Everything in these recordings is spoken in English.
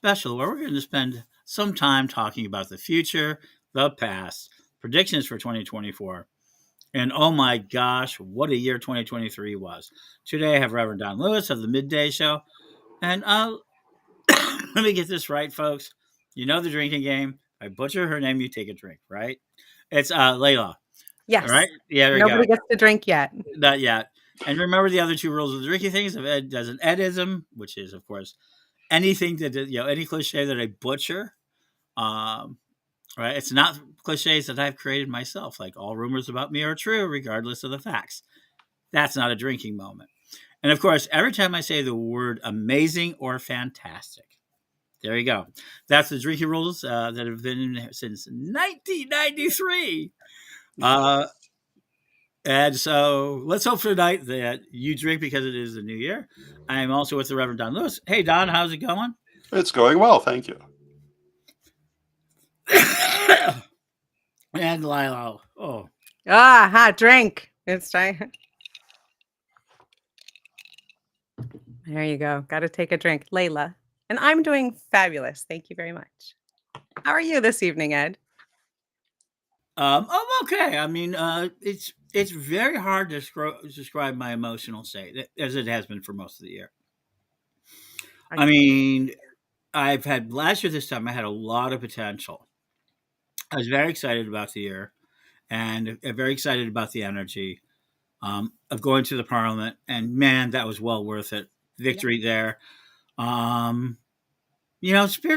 special where we're going to spend some time talking about the future, the past, predictions for 2024. And oh my gosh, what a year 2023 was. Today I have Reverend Don Lewis of the Midday Show. And let me get this right, folks. You know the drinking game. I butcher her name, you take a drink, right? It's Layla. All right? Yes. Yeah, there we go. Nobody gets to drink yet. Not yet. And remember the other two rules of the drinking things. If Ed does an Edism, which is, of course, anything that, any cliche that I butcher. Um, right? It's not cliches that I've created myself. Like all rumors about me are true, regardless of the facts. That's not a drinking moment. And of course, every time I say the word amazing or fantastic, there you go. That's the drinking rules that have been since 1993. And so let's hope for tonight that you drink because it is the new year. I am also with the Reverend Don Lewis. Hey, Don, how's it going? It's going well, thank you. And Lilo. Oh. Hot drink. It's time. There you go. Got to take a drink. Layla. And I'm doing fabulous. Thank you very much. How are you this evening, Ed? I'm okay. I mean, it's very hard to describe my emotional state, as it has been for most of the year. I mean, I've had last year this time, I had a lot of potential. I was very excited about the year and very excited about the energy of going to the parliament. And man, that was well worth it. Victory there. Spirit,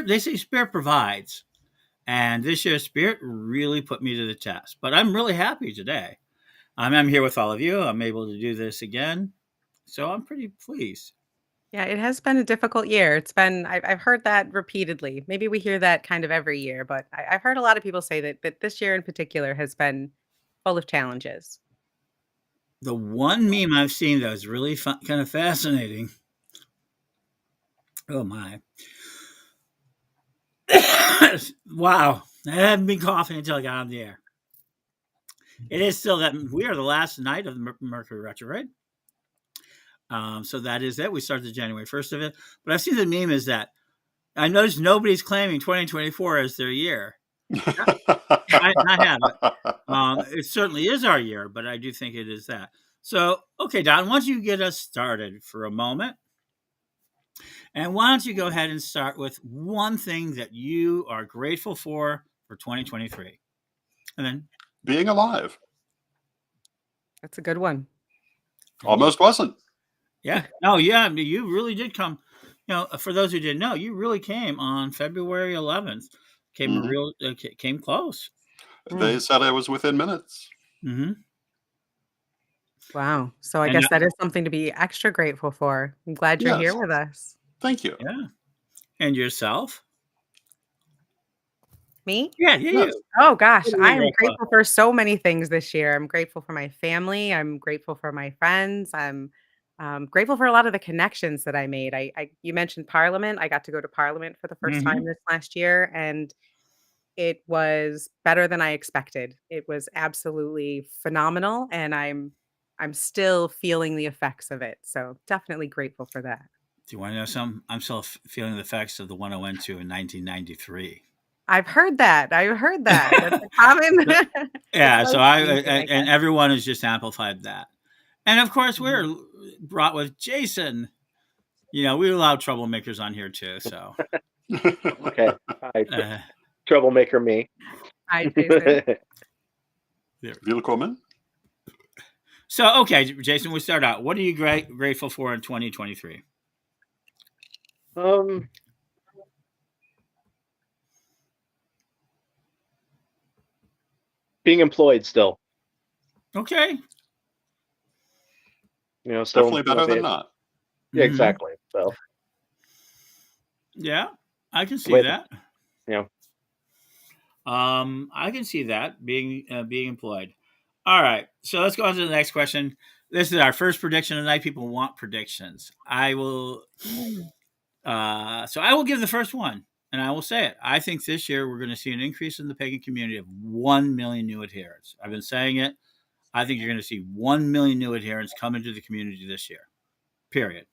they say spirit provides. And this year, Spirit really put me to the test. But I'm really happy today. I'm here with all of you. I'm able to do this again. So I'm pretty pleased. Yeah, it has been a difficult year. I've heard that repeatedly. Maybe we hear that kind of every year, but I've heard a lot of people say that this year in particular has been full of challenges. The one meme I've seen that was really kind of fascinating. Oh, my. Wow. I haven't been coughing until I got on the air. It is still that we are the last night of the Mercury retrograde. So that is it. We started the January 1st of it. But I've seen the meme is that I noticed nobody's claiming 2024 as their year. I have it. It certainly is our year, but I do think it is that. So, okay, Don, why don't you get us started for a moment? And why don't you go ahead and start with one thing that you are grateful for 2023? And then being alive. That's a good one. Almost wasn't. Yeah. No, yeah, you really did come. For those who didn't know, you really came on February 11th. Came close. They said I was within minutes. Mm-hmm. Wow. So I guess that is something to be extra grateful for. I'm glad you're here with us. Thank you. Yeah. And yourself? Me? Yeah, you. Oh gosh, I am grateful for so many things this year. I'm grateful for my family. I'm grateful for my friends. I'm grateful for a lot of the connections that I made. You mentioned Parliament. I got to go to Parliament for the first time this last year, and it was better than I expected. It was absolutely phenomenal, and I'm still feeling the effects of it. So definitely grateful for that. Do you want to know something? I'm still feeling the effects of the one I went to in 1993. I've heard that. That's a common. Yeah. So and everyone has just amplified that. And of course, we're brought with Jason. We allow troublemakers on here too. So. Okay. Hi. Troublemaker me. Hi, Jason. Willkommen. So, okay, Jason, we start out. What are you grateful for in 2023? Being employed still. Okay. Still definitely better than not. Yeah, exactly. So. Yeah, I can see that. Yeah. I can see that being employed. All right, so let's go on to the next question. This is our first prediction of the night. People want predictions. I will. So I will give the first one, and I will say it. I think this year we're going to see an increase in the pagan community of 1 million new adherents. I've been saying it. I think you're going to see 1 million new adherents come into the community this year. Period.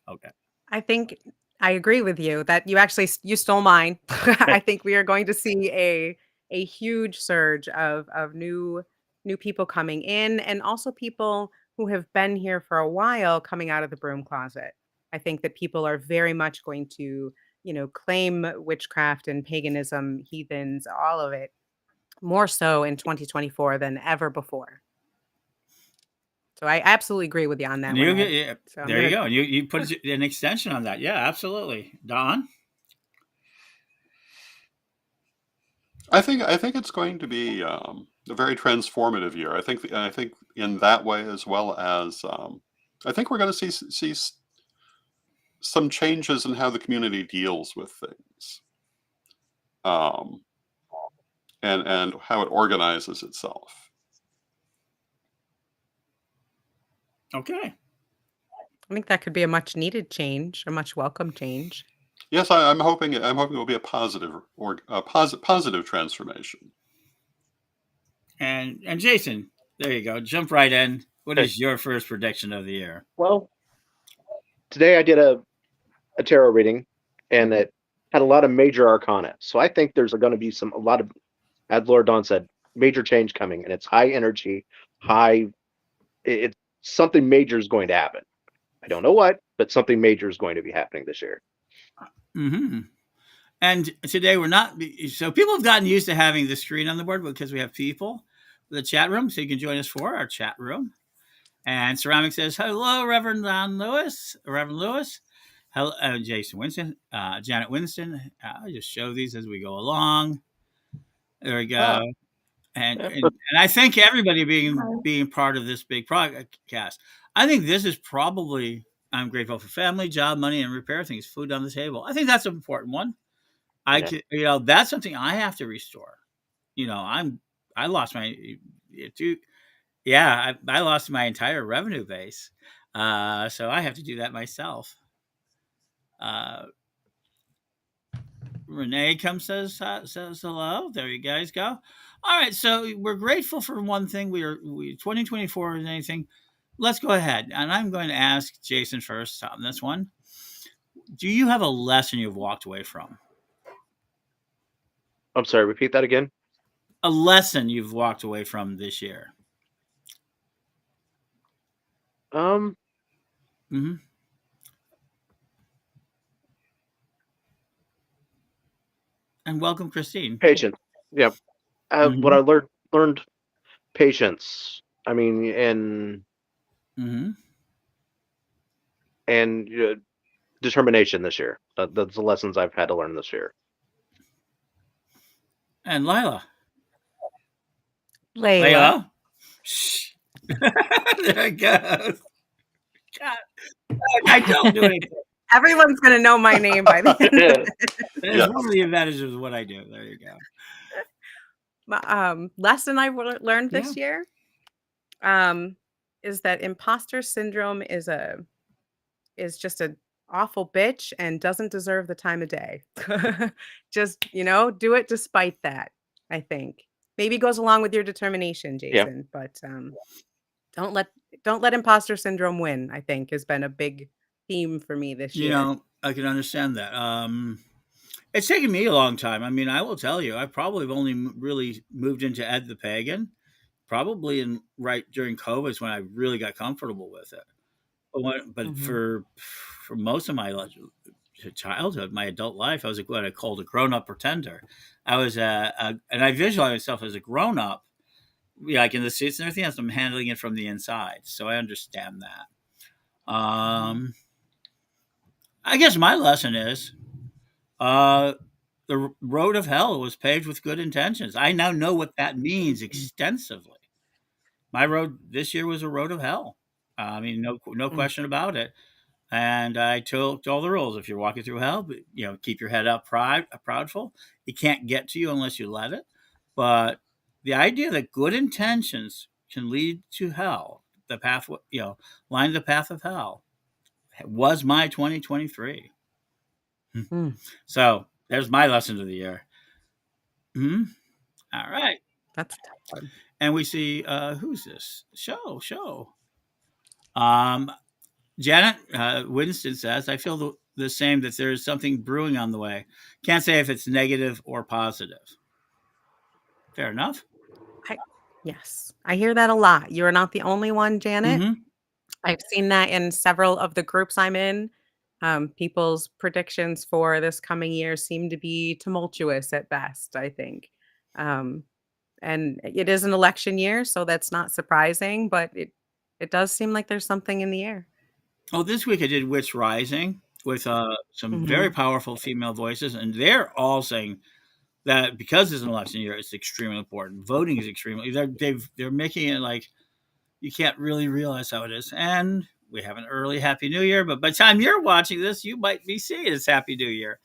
Okay. I think I agree with you that you stole mine. I think we are going to see a huge surge of new people coming in, and also people who have been here for a while coming out of the broom closet. I think that people are very much going to, claim witchcraft and paganism, heathens, all of it, more so in 2024 than ever before. So I absolutely agree with you on that one, Ed. Yeah, So I'm there you gonna go. You put an extension on that. Yeah, absolutely. Don? I think it's going to be a very transformative year. I think in that way, as well as I think we're going to see some changes in how the community deals with things, um, and how it organizes itself. Okay. I think that could be a much needed change, a much welcome change. Yes, I'm hoping it will be a positive or a positive transformation. And Jason, there you go. Jump right in. What Okay. is your first prediction of the year? Well, today I did a tarot reading, and it had a lot of major arcana. So I think there's going to be a lot of, as Lord Dawn said, major change coming, and it's high energy, it's something major is going to happen. I don't know what, but something major is going to be happening this year. Mm-hmm. And today we're not, so people have gotten used to having the screen on the board because we have people in the chat room. So you can join us for our chat room. And Ceramic says, hello, Reverend Lewis. Hello, Jason Winston, Janet Winston. I'll just show these as we go along. There we go. And I thank everybody being part of this big podcast. I think this is probably, I'm grateful for family, job, money, and repair things, food on the table. I think that's an important one. That's something I have to restore. I lost my, I lost my entire revenue base. So I have to do that myself. Renee says hello. There you guys go. All right, so we're grateful for one thing. We 2024 is anything. Let's go ahead, and I'm going to ask Jason first on this one. Do you have a lesson you've walked away from? I'm sorry, repeat that again. A lesson you've walked away from this year. Mm-hmm. And welcome, Christine. Patience. Yeah. What I learned patience. I mean, and determination this year. That's the lessons I've had to learn this year. And Layla. Shh. There it goes. God, I don't do anything. Everyone's going to know my name by the end of it. That's one of the advantages of what I do. There you go. Lesson I learned this year is that imposter syndrome is just an awful bitch and doesn't deserve the time of day. Just, do it despite that, I think. Maybe goes along with your determination, Jason, but don't let imposter syndrome win, I think, has been a big theme for me this year. I can understand that. It's taken me a long time. I mean, I will tell you, I probably have only really moved into Ed the Pagan, probably right during COVID is when I really got comfortable with it. But for most of my childhood, my adult life, I was what I called a grown-up pretender. I was and I visualize myself as a grown-up, like in the suits and everything else. I'm handling it from the inside, so I understand that. I guess my lesson is the road of hell was paved with good intentions. I now know what that means extensively. My road this year was a road of hell. I mean, no question about it. And I took all the rules. If you're walking through hell, keep your head up, proudful. It can't get to you unless you let it. But the idea that good intentions can lead to hell, the path, line the path of hell, was my 2023. So there's my lesson of the year. All right. That's a tough one. And we see, who's this? Show. Janet Winston says, I feel the same, that there is something brewing on the way. Can't say if it's negative or positive. Fair enough. Yes, I hear that a lot. You're not the only one, Janet. Mm-hmm. I've seen that in several of the groups I'm in. People's predictions for this coming year seem to be tumultuous at best, I think. Um, and it is an election year, so that's not surprising, but it does seem like there's something in the air. Oh, this week I did Witch Rising with some very Mhm. powerful female voices, and they're all saying that because it's an election year, it's extremely important. Voting is extremely. They're making it like you can't really realize how it is. And we have an early Happy New Year, but by the time you're watching this, you might be seeing it's Happy New Year.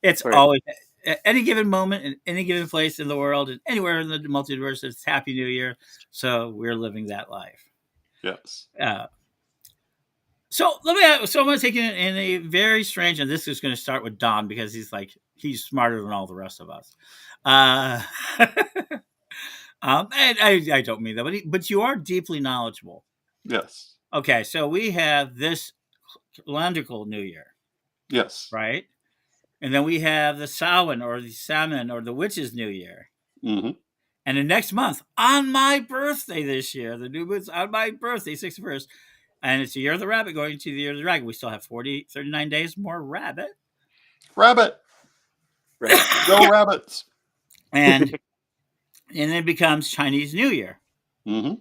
It's Right. always at any given moment in any given place in the world and anywhere in the multiverse, it's Happy New Year. So we're living that life. Yes. So I'm going to take you in a very strange, and this is going to start with Don because he's smarter than all the rest of us. And I don't mean that, but you are deeply knowledgeable. Yes. Okay, so we have this calendrical New Year, Yes. right? And then we have the Samhain or the Salmon or the Witch's New Year. Hmm. And the next month, on my birthday this year, the new moon's on my birthday, 61st. And it's the year of the rabbit going to the year of the dragon. We still have 39 days more rabbit. Rabbit. Right. Go rabbits. And then it becomes Chinese New Year, Hmm.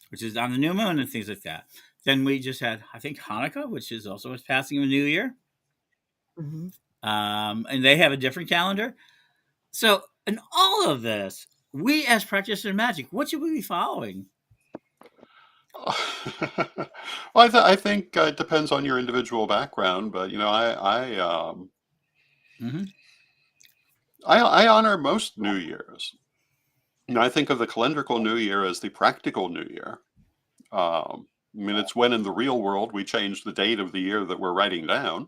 which is on the new moon and things like that. Then we just had, I think, Hanukkah, which is also a passing of a new year. Mhm. And they have a different calendar. So in all of this, we as practitioners of magic, what should we be following? Well, I think it depends on your individual background, but Mm-hmm. I honor most New Years. I think of the calendrical New Year as the practical New Year. I mean, it's when in the real world we change the date of the year that we're writing down.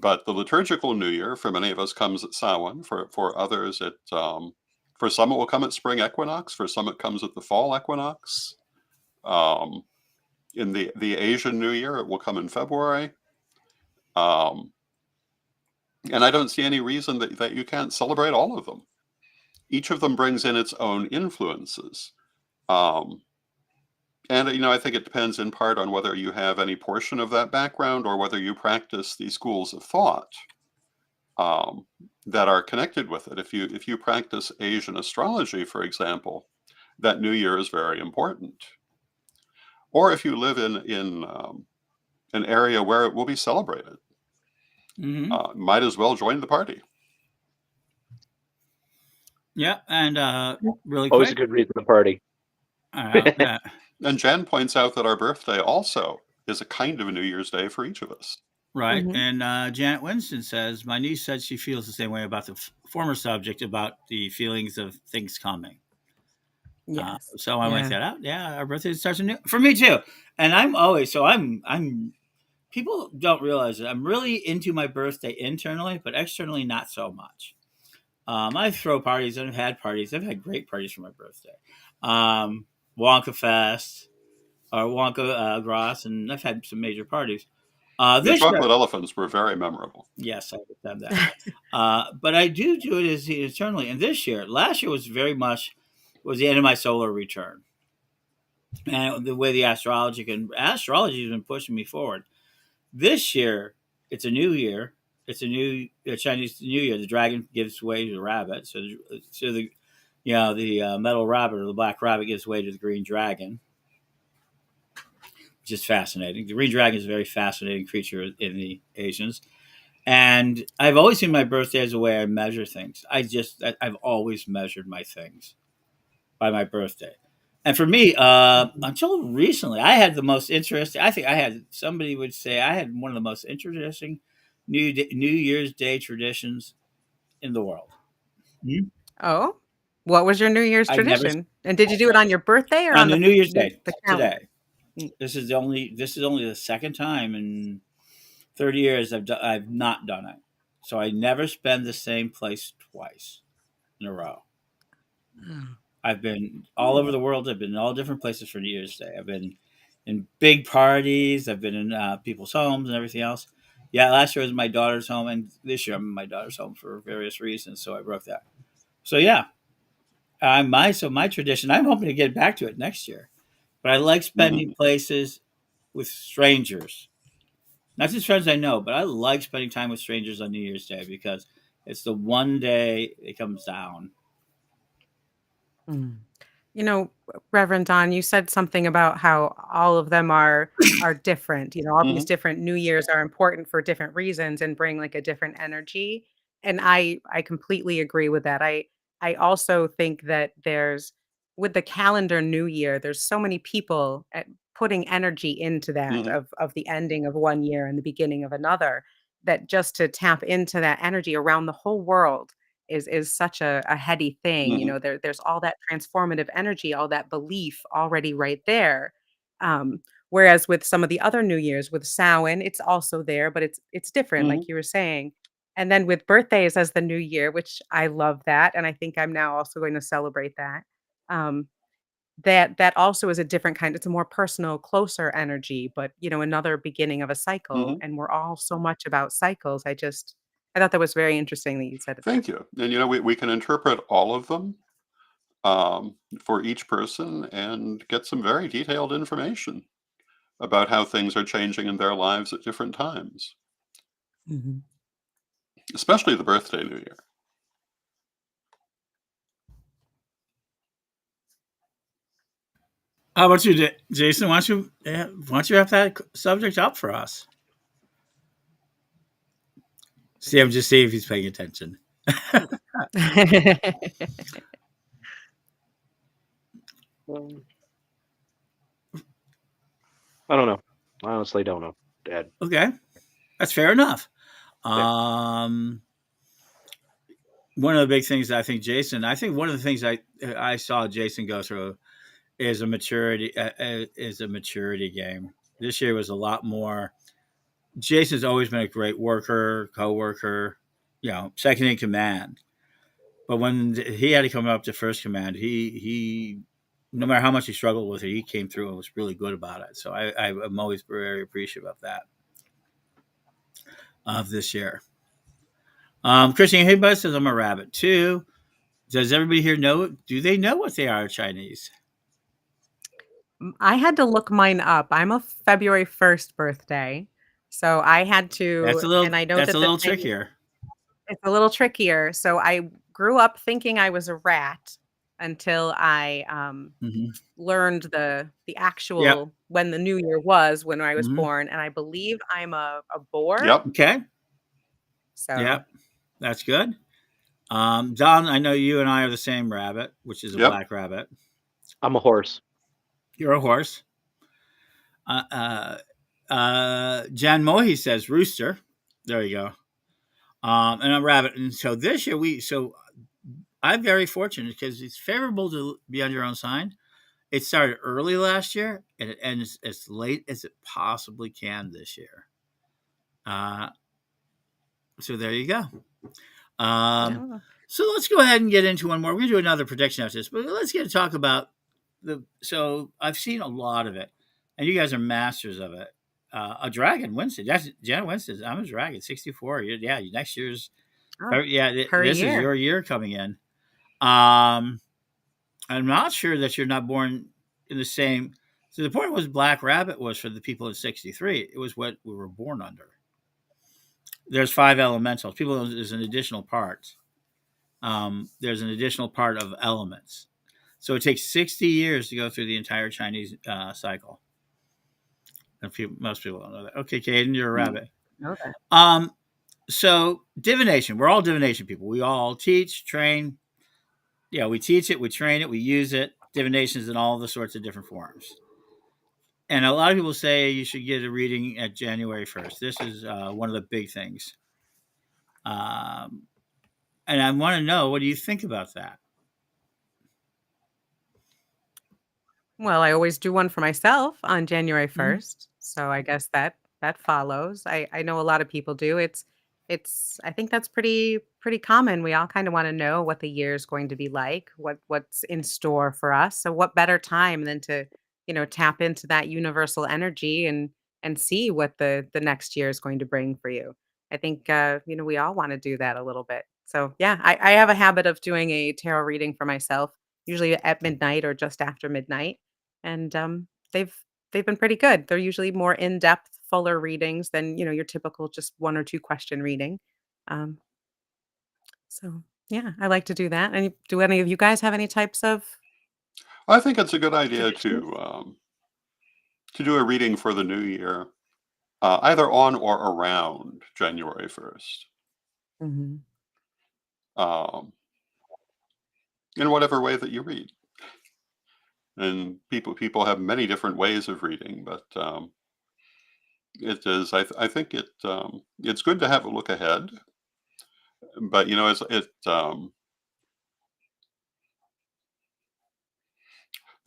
But the liturgical New Year for many of us comes at Samhain. For others, for some it will come at spring equinox. For some, it comes at the fall equinox. In the Asian New Year, it will come in February. And I don't see any reason that you can't celebrate all of them. Each of them brings in its own influences. And I think it depends in part on whether you have any portion of that background or whether you practice the schools of thought that are connected with it. If you practice Asian astrology, for example, that New Year is very important. Or if you live in an area where it will be celebrated, Mm-hmm. might as well join the party. Yeah, and really Always a quick. good reason to party. And Jan points out that our birthday also is a kind of a New Year's Day for each of us. Right. Mhm. And Janet Winston says, my niece said she feels the same way about the former subject about the feelings of things coming. Yes. So I went Yeah. that out. Yeah, our birthday starts anew for me too. And I'm people don't realize it. I'm really into my birthday internally, but externally not so much. I throw parties. I've had parties. I've had great parties for my birthday. Wonka Fest or Wonka Gross, and I've had some major parties. The This year, chocolate elephants were very memorable. yes, I would have that. But I do it as eternally. And last year was very much was the end of my solar return, and the way the astrology has been pushing me forward. This year, it's a new year. It's a new Chinese New Year. The dragon gives way to the rabbit. So the metal rabbit or the black rabbit gives way to the green dragon, which is fascinating. The green dragon is a very fascinating creature in the Asians. And I've always seen my birthday as a way I measure things. I've always measured my things by my birthday. And for me, until recently, I had the most interesting. I think somebody would say I had one of the most interesting New Year's Day traditions in the world. Oh, what was your New Year's I've never tradition? And did you do it on your birthday or on the New Year's Day the calendar? today. Mm. This is only the second time in 30 years I've not done it. So I never spend the same place twice in a row. I've been all over the world. I've been in all different places for New Year's Day. I've been in big parties. I've been in people's homes and everything else. Yeah, last year was my daughter's home, and this year I'm in my daughter's home for various reasons. So I broke that. So yeah, my tradition. I'm hoping to get back to it next year. But I like spending Mhm. places with strangers, not just friends I know, but I like spending time with strangers on New Year's Day because it's the one day it comes down. Mm. You know, Reverend Don, you said something about how all of them are different. All these Mhm. different New Years are important for different reasons and bring like a different energy. And I completely agree with that. I also think that there's with the calendar New Year, there's so many people putting energy into that Mhm. of the ending of one year and the beginning of another, that just to tap into that energy around the whole world is such a heady thing. Mhm. There's all that transformative energy, all that belief already right there. Whereas with some of the other New Years, with Samhain, it's also there, but it's different, Mhm. like you were saying. And then with birthdays as the New Year, which I love that, and I think I'm now also going to celebrate that. Um, that also is a different kind. It's a more personal, closer energy, but another beginning of a cycle. Mhm. And we're all so much about cycles. I thought that was very interesting that you said it that Thank you. And we can interpret all of them for each person and get some very detailed information about how things are changing in their lives at different times, way. especially the birthday New Year. How about you, Jason? Why don't you have that subject up for us? See, I'm just seeing if he's paying attention. Um, I don't know. I honestly don't know, Dad. Okay, that's fair enough. Yeah. Um, one of the big things I think Jason, I think one of the things I saw Jason go through is a maturity game. This year was a lot more. Jason's always been a great worker, co-worker, second in command. But when he had to come up to first command, he no matter how much he struggled with it, he came through and was really good about it. So I'm always very appreciative of that of this year. Christian Higbus says I'm a rabbit too. Does everybody here know? Do they know what they are Chinese? I had to look mine up. I'm a February 1st birthday. So I had to, and I know That's a that the little thing trickier. it's a little trickier. So I grew up thinking I was a rat until I Hmm. learned the Yep. actual when the new year was when I was Hmm. born. And I believe I'm a boar. Yep. Okay. So Yep. That's good. Don, I know you and I are the same rabbit, which is a Yep. black rabbit. I'm a horse. You're a horse. Jan Mohi says rooster. There you go. And I'm rabbit. And so this year I'm very fortunate because it's favorable to be on your own sign. It started early last year and it ends as late as it possibly can this year. Uh, so there you go. Um, yeah. so let's go ahead and get into one more. We're gonna do another prediction after this, but let's get to talk about the. So I've seen a lot of it, and you guys are masters of it. A dragon Winston. That's Jenna Winston. I'm a dragon. 64. Yeah, next year's. Oh, Yeah, per this is year. your year coming in. Um, I'm not sure that you're not born in the same. So the point was Black Rabbit was for the people in 63. It was what we were born under. There's 5 elementals. People, there's an additional part. There's an additional part of elements. So it takes 60 years to go through the entire Chinese cycle. And most people don't know that. Okay, Caden, you're a Mm. rabbit. Okay. Um, so divination. We're all divination people. We all teach, train. Yeah, we teach it, we train it, we use it. Divination is in all the sorts of different forms. And a lot of people say you should get a reading at January 1st. This is one of the big things. Um, and I want to know, what do you think about that? Well, I always do one for myself on January Mhm. 1st, so I guess that follows. I know a lot of people do. It's I think that's pretty common. We all kind of want to know what the year is going to be like, what's in store for us. So what better time than to, tap into that universal energy and see what the next year is going to bring for you. I think we all want to do that a little bit. So yeah, I have a habit of doing a tarot reading for myself, usually at midnight or just after midnight, and they've they've been pretty good. They're usually more in depth, fuller readings than your typical just one or two question reading. Um, so yeah, I like to do that. And do any of you guys have any types of I think it's a good idea traditions? to do a reading for the new year, either on or around January 1st, Hmm. um, in whatever way that you read. And people have many different ways of reading, but it is I think it's good to have a look ahead, but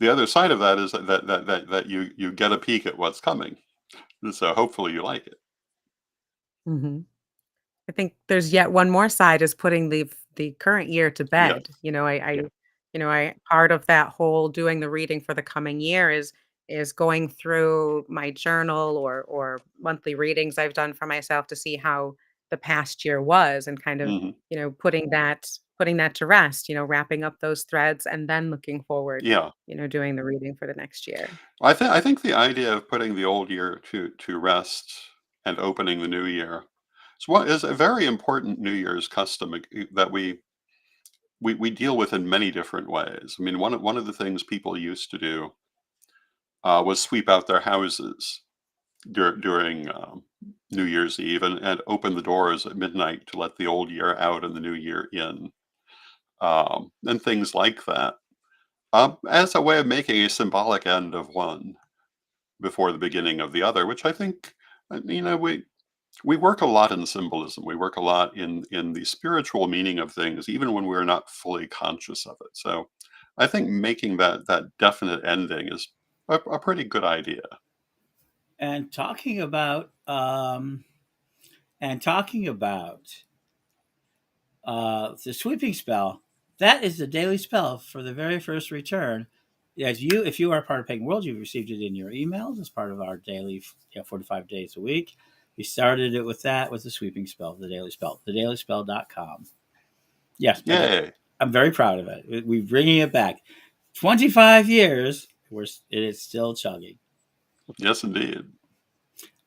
the other side of that is that you get a peek at what's coming. So hopefully you like it. Hmm. I think there's yet one more side is putting the current year to Yes. bed. I part of that whole doing the reading for the coming year is going through my journal or monthly readings I've done for myself to see how the past year was and kind of, Hmm. putting that to rest, wrapping up those threads and then looking forward, Yeah. doing the reading for the next year. I think the idea of putting the old year to rest and opening the new year is a very important New Year's custom that we deal with in many different ways. I mean, one of the things people used to do was sweep out their houses during New Year's Eve and open the doors at midnight to let the old year out and the new year in, and things like that, as a way of making a symbolic end of one before the beginning of the other, which I think, we work a lot in symbolism. We work a lot in the spiritual meaning of things, even when we're not fully conscious of it. So, I think making that definite ending is a pretty good idea. And talking about the sweeping spell, that is the daily spell for the very first return. If you are part of Pagan World, you've received it in your emails as part of our daily, 45 days a week. We started it with the sweeping spell, the daily spell, thedailyspell.com. Yes, Yay! I'm very proud of it. We're bringing it back. 25 years, it is still chugging. Yes, indeed.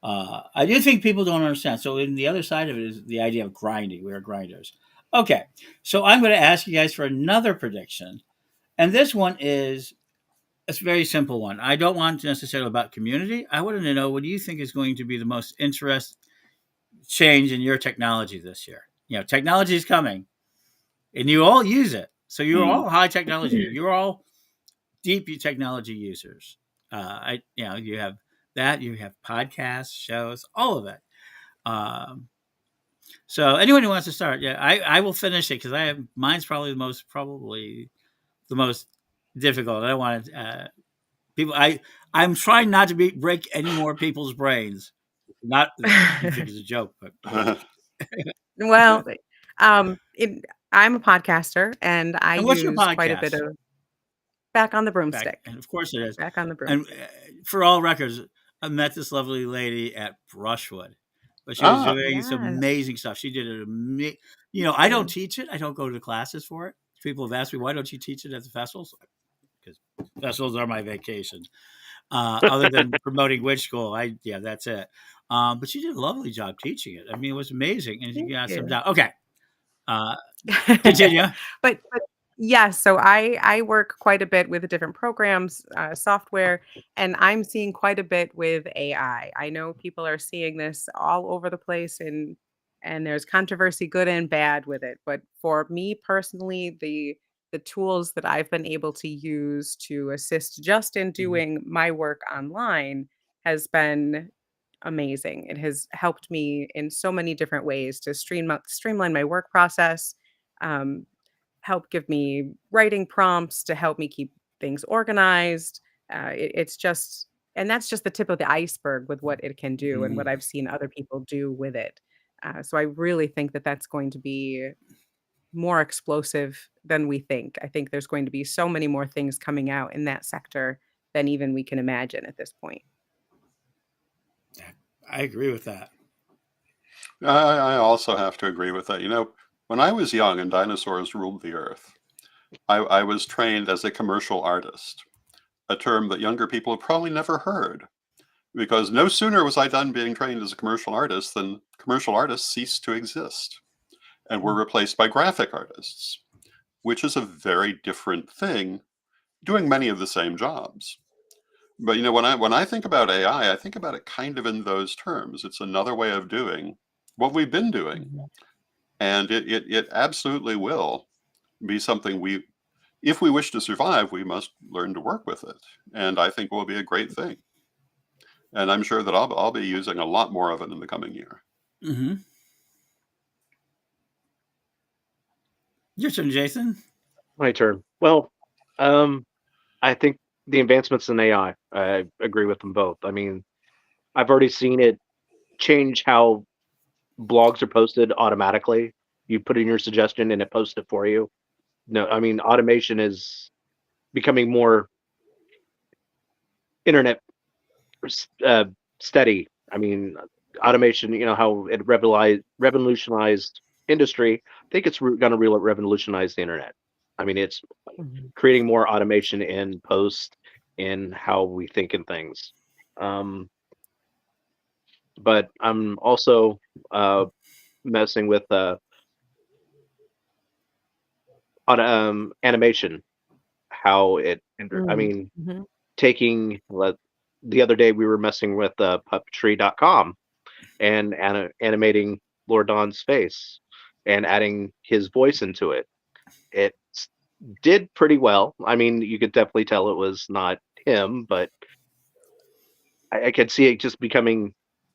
I do think people don't understand. So, in the other side of it is the idea of grinding. We are grinders. Okay, so I'm going to ask you guys for another prediction, and this one is a very simple one. I don't want necessarily about community. I want to know, what do you think is going to be the most interest change in your technology this year? Technology is coming, and you all use it. So you're Mm. all high technology. You're all deep technology users. You have that. You have podcasts, shows, all of it. Um, so anyone who wants to start, yeah, I will finish it because mine's probably the most difficult. I don't want to, people. I'm trying not to break any more people's brains. Not that you think it's a joke, but Well, I'm a podcaster and I and what's your use quite a bit podcast? of back on the Back, broomstick. and of course it is. Back on the And broomstick. for all records, I met this lovely lady at Brushwood, but she was Ah, doing some Yes. amazing stuff. She did it. I don't teach it. I don't go to classes for it. People have asked me, why don't you teach it at the festivals? Because festivals are my vacation. Other than promoting Witch School, that's it. But she did a lovely job teaching it. I mean, it was amazing, and she Thank got some you. down. Okay, uh, continue. But yes, so I work quite a bit with the different programs, software, and I'm seeing quite a bit with AI. I know people are seeing this all over the place, and there's controversy, good and bad, with it. But for me personally, the tools that I've been able to use to assist just in Mhm. doing my work online has been amazing. It has helped me in so many different ways to streamline my work process, um, help give me writing prompts to help me keep things organized. It's just, and that's just the tip of the iceberg with what it can do and what Mhm. I've seen other people do with it. So I really think that that's going to be more explosive than we think. I think there's going to be so many more things coming out in that sector than even we can imagine at this point. I agree with that. I also have to agree with that. When I was young and dinosaurs ruled the earth, I was trained as a commercial artist, a term that younger people have probably never heard. Because no sooner was I done being trained as a commercial artist than commercial artists ceased to exist and were replaced by graphic artists, which is a very different thing, doing many of the same jobs. But when I think about AI, I think about it kind of in those terms. It's another way of doing what we've been doing, Mhm. and it absolutely will be something if we wish to survive, we must learn to work with it, and I think will be a great thing. And I'm sure that I'll be using a lot more of it in the coming year. Mm-hmm. Your turn, Jason. My turn. Well, I think the advancements in AI, I agree with them both. I mean, I've already seen it change how blogs are posted automatically. You put in your suggestion and it posts it for you. No, I mean, automation is becoming more internet uh, steady. I mean, automation, how it revolutionized industry. I think it's going to revolutionize the internet. I mean, it's Mhm. creating more automation in post in how we think in things. Um, but I'm also messing with animation, how I Mm. mean, Mhm. taking the other day we were messing with puppetry.com and animating Lord Don's face and adding his voice into it. It did pretty well. I mean, you could definitely tell it was not him, but I could see it just becoming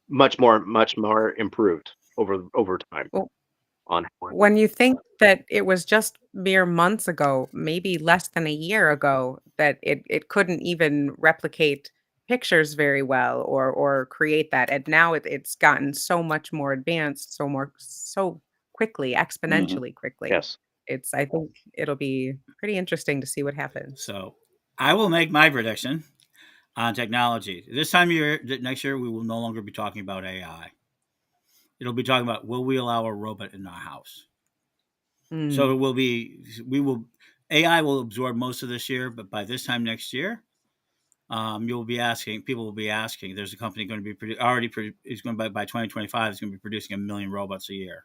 much more improved over time Well, on how it. when you think that it was just mere months ago, maybe less than a year ago, that it couldn't even replicate pictures very well or create that, and now it's gotten so much more advanced, so quickly, Hmm. exponentially quickly. Yes. I think it'll be pretty interesting to see what happens. So I will make my prediction on technology. This time year, next year, we will no longer be talking about AI. It'll be talking about will we allow a robot in our house? So Mm. it will be we will AI will absorb most of this year, but by this time next year, you'll be asking people will be asking. There's a company going to be is going by 2025 is going to be producing 1 million robots a year.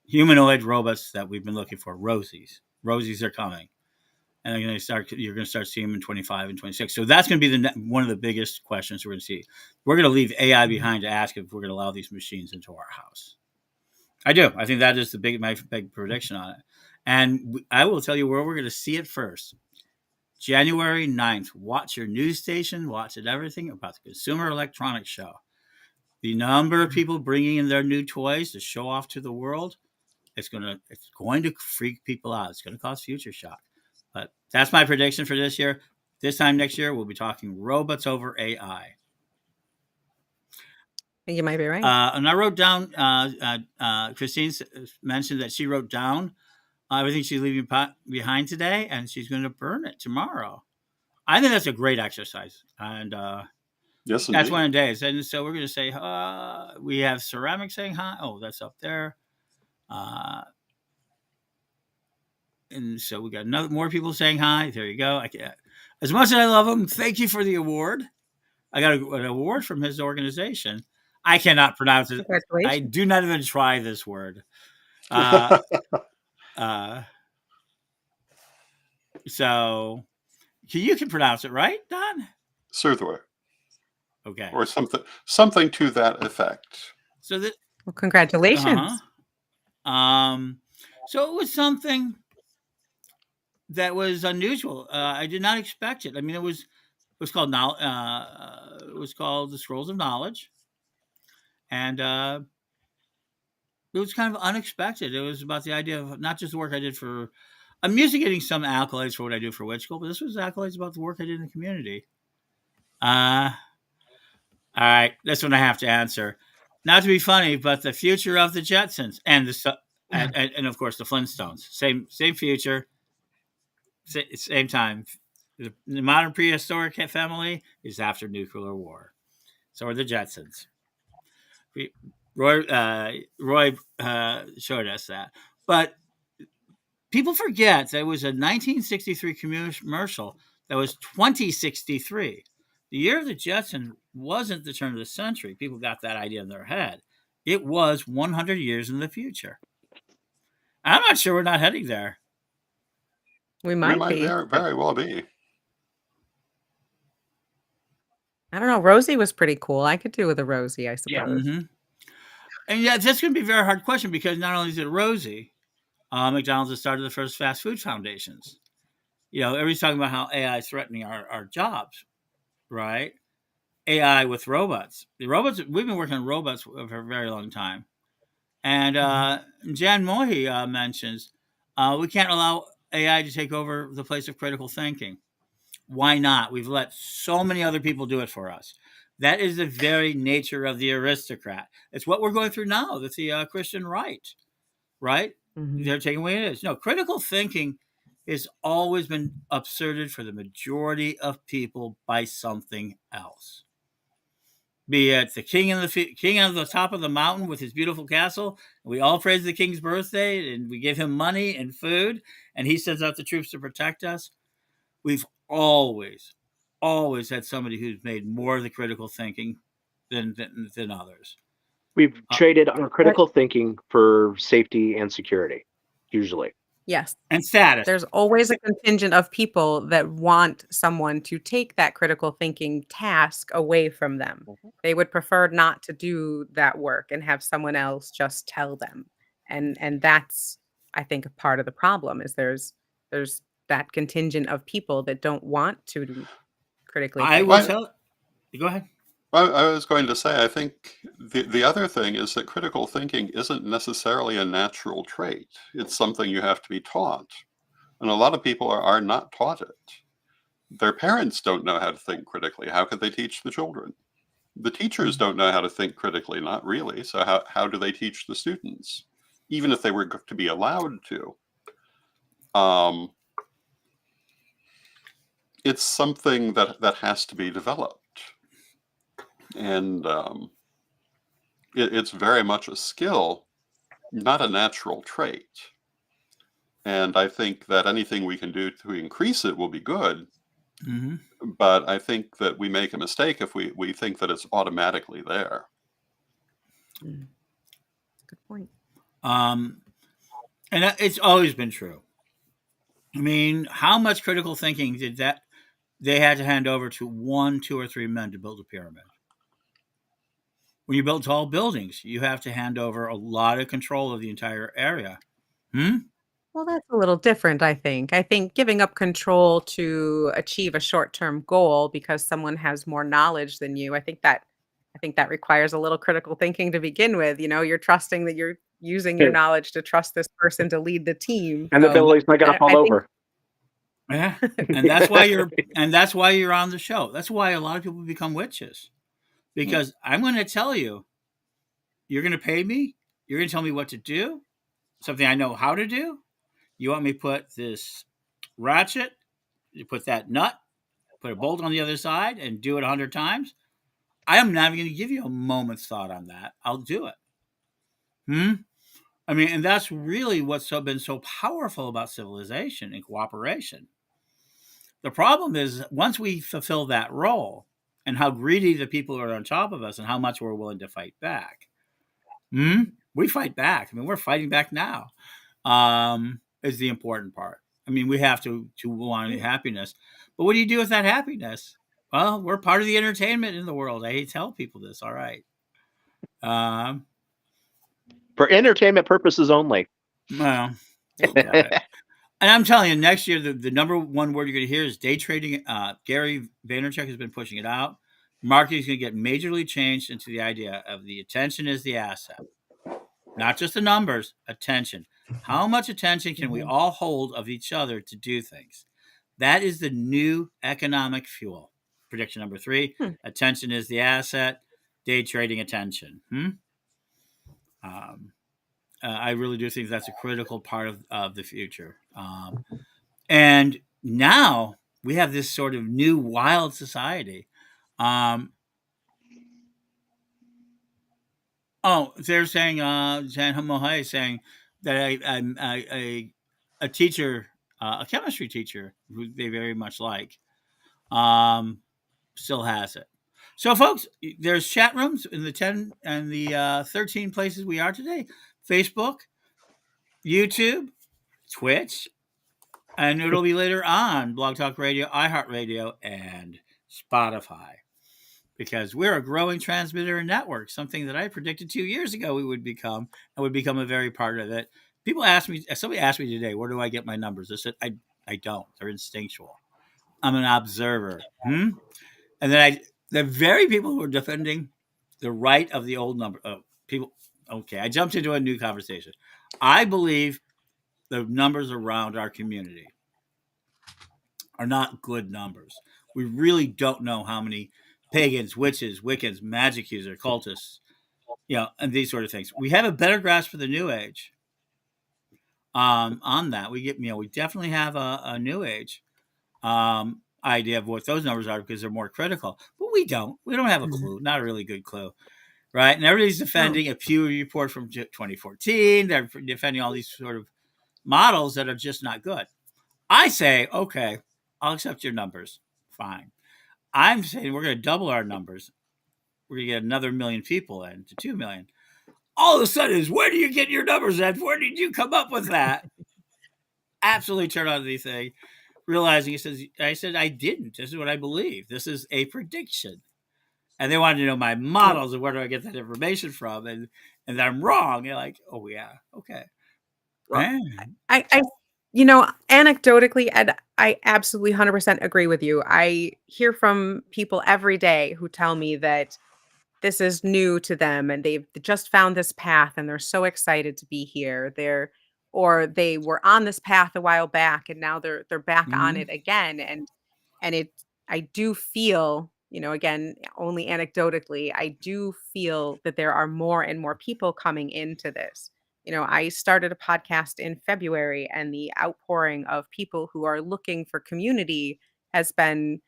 Humanoid robots that we've been looking for, Rosies. Rosies are coming, and you're going to start seeing them in 25 and 26. So that's going to be one of the biggest questions we're going to see. We're going to leave AI Mhm. behind to ask if we're going to allow these machines into our house. I do. I think that is my big prediction on it. And I will tell you where we're going to see it first. January 9th. Watch your news station, watch it everything about the Consumer Electronics Show. The number of people bringing in their new toys to show off to the world, it's going to freak people out. It's going to cause future shock. But that's my prediction for this year. This time next year, we'll be talking robots over AI. You might be right. And I wrote down, Christine mentioned that she wrote down everything she's leaving behind today, and she's going to burn it tomorrow. I think that's a great exercise, and Yes, that's one indeed. of the days. And so we're going to say, we have ceramic saying hi. Oh, that's up there. Uh, and so we got more people saying hi. There you go. As much as I love him, thank you for the award. I got an award from his organization. I cannot pronounce it. I Congratulations. do not even try this word. Uh, uh, so you can pronounce it, right, Don? Surthway, Okay. or something to that effect. So that, Well, uh congratulations. huh. So it was something that was unusual. I did not expect it. I mean, it was called it was called the Scrolls of Knowledge, and it was kind of unexpected. It was about the idea of not just the work I did for. I'm used to getting some accolades for what I do for Witch School, but this was accolades about the work I did in the community. Uh, all right, this one I have to answer. Not to be funny, but the future of the Jetsons and of course the Flintstones. Same future, same time. The modern prehistoric family is after nuclear war. So are the Jetsons. Roy showed us that. But people forget that it was a 1963 commercial that was 2063. The year of the Jetsons wasn't the turn of the century. People got that idea in their head. It was 100 years in the future. I'm not sure we're not heading there. We We might might be. very well be. I don't know. Rosie was pretty cool. I could do with a Rosie, I Yeah. suppose. Mm-hmm. And yeah, that's going to be a very hard question because not only is it Rosie, McDonald's has started the first fast food foundations. Everybody's talking about how AI is threatening our jobs, right? AI with robots. The robots, we've been working on robots for a very long time. And Jan Mohi mentions we can't allow AI to take over the place of critical thinking. Why not? We've let so many other people do it for us. That is the very nature of the aristocrat. It's what we're going through now. That's the Christian right, right? Mhm. They're taking away it is. No, critical thinking has always been absurded for the majority of people by something else. Be it the king of the top of the mountain with his beautiful castle. We all praise the king's birthday, and we give him money and food, and he sends out the troops to protect us. We've always had somebody who's made more of the critical thinking than others. We've Uh, traded our critical thinking for safety and security, usually. Yes. and status. There's always a contingent of people that want someone to take that critical thinking task away from them. They would prefer not to do that work and have someone else just tell them. And that's, I think, a part of the problem is there's that contingent of people that don't want to critically I think. will Well, tell. Go ahead. well, I was going to say, I think the other thing is that critical thinking isn't necessarily a natural trait. It's something you have to be taught. And a lot of people are not taught it. Their parents don't know how to think critically. How could they teach the children? The teachers don't know how to think critically, not really. So how do they teach the students? Even if they were to be allowed to. It's something that has to be developed. And it's very much a skill, not a natural trait. And I think that anything we can do to increase it will be good. Mm-hmm. But I think that we make a mistake if we think that it's automatically there. Good point. And it's always been true. I mean, how much critical thinking did that they had to hand over to 1, 2, or 3 men to build a pyramid? When you build tall buildings, you have to hand over a lot of control of the entire area. Well, that's a little different, I think. I think giving up control to achieve a short-term goal because someone has more knowledge than you, I think that requires a little critical thinking to begin with. You're trusting that you're using your Okay. knowledge to trust this person to lead the team. And the So building's not going I to fall I think over. Yeah, and that's why you're on the show. That's why a lot of people become witches, because I'm going to tell you, you're going to pay me. You're going to tell me what to do, something I know how to do. You want me to put this ratchet, you put that nut, put a bolt on the other side, and do it 100 times. I am not going to give you a moment's thought on that. I'll do it. I mean, and that's really what's been so powerful about civilization and cooperation. The problem is once we fulfill that role and how greedy the people are on top of us and how much we're willing to fight back. We fight back. I mean, we're fighting back now. Is the important part. I mean, we have to want happiness. But what do you do with that happiness? Well, we're part of the entertainment in the world. I hate to tell people this. All right. For entertainment purposes only. Well, and I'm telling you, next year, the number one word you're going to hear is day trading. Gary Vaynerchuk has been pushing it out. Marketing is going to get majorly changed into the idea of the attention is the asset. Not just the numbers, attention. How much attention can we all hold of each other to do things? That is the new economic fuel. Prediction number 3, attention is the asset. Day trading attention. I really do think that's a critical part of the future. And now we have this sort of new wild society. Oh, they're saying, Jan Mohai is saying that a teacher, a chemistry teacher who they very much like, um, still has it. So, folks, there's chat rooms in the 10 and the 13 places we are today: Facebook, YouTube, Twitch, and it'll be later on Blog Talk Radio, iHeartRadio, and Spotify. Because we're a growing transmitter and network, something that I predicted 2 years ago we would become, and would become a very part of it. Somebody asked me today, where do I get my numbers? I said, I don't. They're instinctual. I'm an observer. And then the very people who are defending the right of the old number people. Okay, I jumped into a new conversation. I believe the numbers around our community are not good numbers. We really don't know how many pagans, witches, Wiccans, magic users, cultists, and these sort of things. We have a better grasp of the New Age. On that, we definitely have a New Age idea of what those numbers are because they're more critical. But we don't. We don't have a clue. Not a really good clue, right? And everybody's defending a Pew report from 2014. They're defending all these sort of models that are just not good. I say, okay, I'll accept your numbers. Fine. I'm saying we're going to double our numbers. We're going to get another 1 million people in to 2 million. All of a sudden, where do you get your numbers at? Where did you come up with that? Absolutely turn on the thing, realizing I said, I didn't. This is what I believe. This is a prediction. And they wanted to know my models and where do I get that information from? And that I'm wrong. They're like, oh, yeah, okay. Well, I anecdotally, Ed, I absolutely 100% agree with you. I hear from people every day who tell me that this is new to them and they've just found this path and they're so excited to be here. Or they were on this path a while back and now they're back on it again. And I do feel, again, only anecdotally, I do feel that there are more and more people coming into this. I started a podcast in February and the outpouring of people who are looking for community has been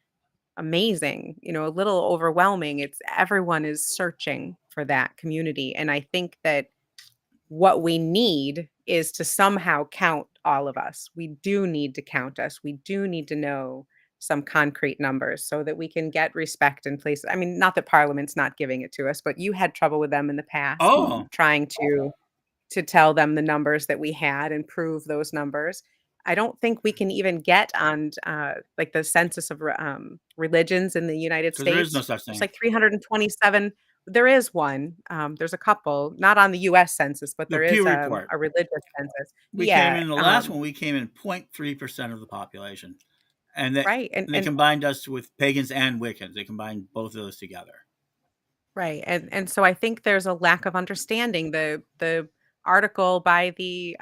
amazing, a little overwhelming. It's everyone is searching for that community. And I think that what we need is to somehow count all of us. We do need to count us. We do need to know some concrete numbers so that we can get respect in places. I mean, not that Parliament's not giving it to us, but you had trouble with them in the past trying to tell them the numbers that we had and prove those numbers. I don't think we can even get on like the census of religions in the United States. There is no such thing. It's like 327. There is one. There's a couple, not on the U.S. Census, but there is a religious census. We came in the last one. We came in 0.3% of the population, and they combined us with pagans and Wiccans. They combined both of those together. Right, and so I think there's a lack of understanding. The article by the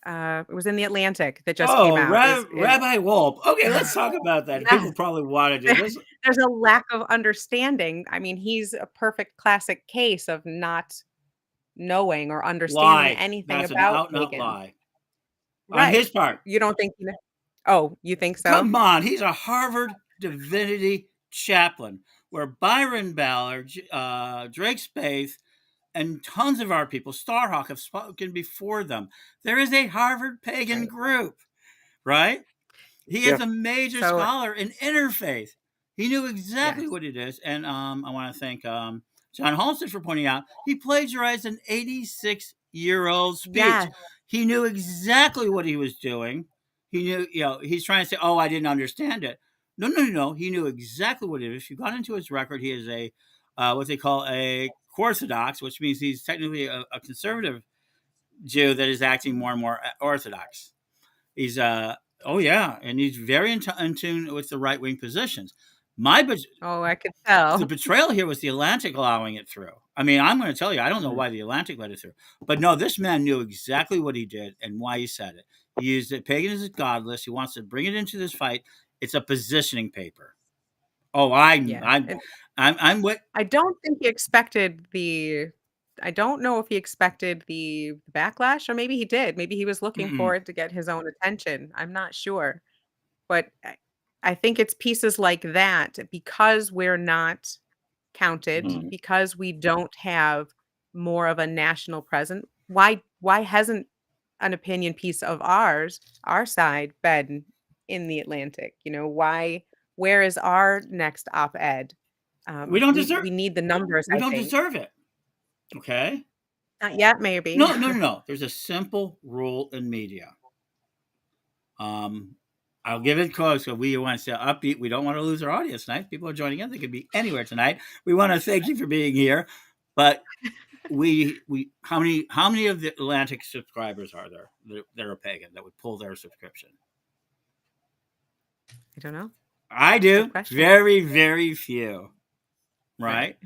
it was in the Atlantic that just came out. Rabbi Wolpe. Okay, let's talk about that. People probably want to do this. There's a lack of understanding. I mean, he's a perfect classic case of not knowing or understanding anything That's about an out-and-out lie. Right. On his part. You don't think you know? Oh, you think so? Come on. He's a Harvard divinity chaplain where Byron Ballard, Drake Spaeth, and tons of our people, Starhawk, have spoken before them. There is a Harvard pagan group, right? He is a major scholar in interfaith. He knew exactly what it is. And I want to thank John Halstead for pointing out he plagiarized an 86-year-old speech. Yeah. He knew exactly what he was doing. He knew, he's trying to say, oh, I didn't understand it. No. He knew exactly what it is. If you got into his record, he is a what they call a Orthodox, which means he's technically a conservative Jew that is acting more and more Orthodox. He's and he's very in tune with the right-wing positions. I could tell. The betrayal here was the Atlantic allowing it through. I mean, I'm going to tell you, I don't know why the Atlantic let it through. But no, this man knew exactly what he did and why he said it. He used it. Pagan is godless. He wants to bring it into this fight. It's a positioning paper. Oh, I'm what I don't think he expected I don't know if he expected the backlash, or maybe he did. Maybe he was looking for it to get his own attention. I'm not sure. But I think it's pieces like that, because we're not counted, Mhm. because we don't have more of a national presence, why hasn't an opinion piece of ours, our side, been in the Atlantic? You know, where is our next op-ed? We don't We need the numbers, we I don't think. deserve it. Okay. Not yet, maybe. No. There's a simple rule in media. I'll give it close. So we want to stay upbeat. We don't want to lose our audience tonight. People are joining in. They could be anywhere tonight. We want to thank you for being here. But we how many of the Atlantic subscribers are there that are pagan that would pull their subscription? I don't know. I do. Good question. Very, very few. Right?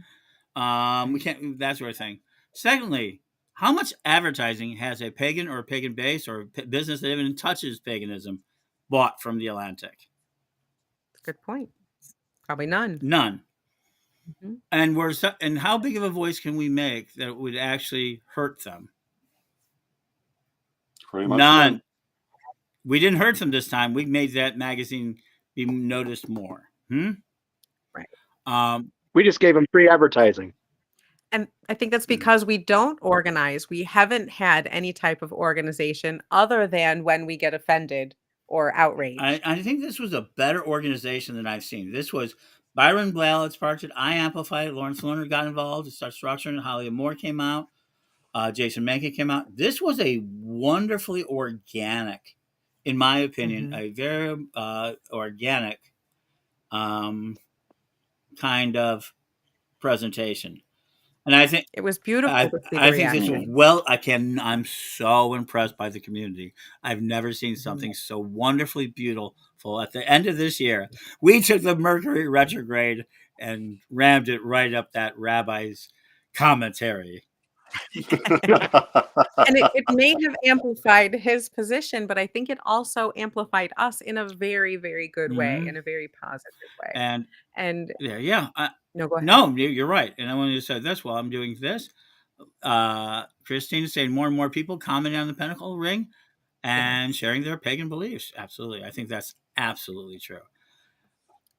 We Right. can't. That sort of thing. Secondly, how much advertising has a pagan or a pagan base or a business that even touches paganism bought from the Atlantic? Good point. Probably none. None. Mhm. And how big of a voice can we make that would actually hurt them? Pretty much None. We didn't hurt them this time. We made that magazine be noticed more. Right. We just gave them free advertising. And I think that's because we don't organize. We haven't had any type of organization other than when we get offended or outraged. I think this was a better organization than I've seen. This was Byron Ballard sparked it. I amplified it. Lawrence Lerner got involved to start structuring. Holly Moore came out. Jason Menke came out. This was a wonderfully organic, in my opinion, a very organic kind of presentation. And I think it was beautiful to see the I think this was reaction. I'm so impressed by the community. I've never seen something so wonderfully beautiful. At the end of this year, we took the Mercury retrograde and rammed it right up that rabbi's commentary. And it may have amplified his position, but I think it also amplified us in a very, very good way, in a very positive way. And no, go ahead. No, you're right. And when you said this, well, I'm doing this. Christine is saying more and more people commenting on the Pinnacle Ring and sharing their pagan beliefs. Absolutely. I think that's absolutely true.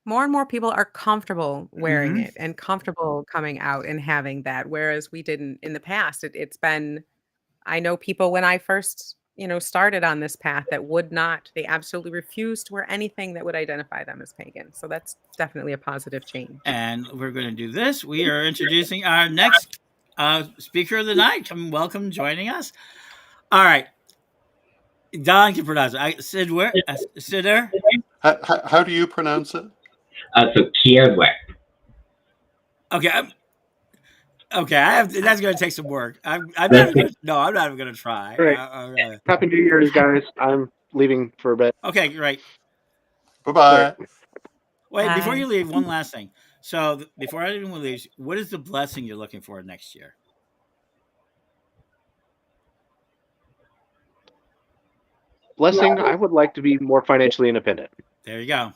More and more people are comfortable wearing it and comfortable coming out and having that, whereas we didn't in the past. It's been, I know people when I first, started on this path that would not, they absolutely refused to wear anything that would identify them as pagan. So that's definitely a positive change. And we're going to do this. We are introducing our next speaker of the night. Welcome joining us. All right. Don can pronounce it. Siddur? How do you pronounce it? So Kierwe. Okay. That's going to take some work. I'm not even going to try. Right. Happy New Year's, guys. I'm leaving for a bit. Okay, great. Bye-bye. Wait, before you leave, one last thing. So before anyone leaves, what is the blessing you're looking for next year? Blessing, I would like to be more financially independent. There you go.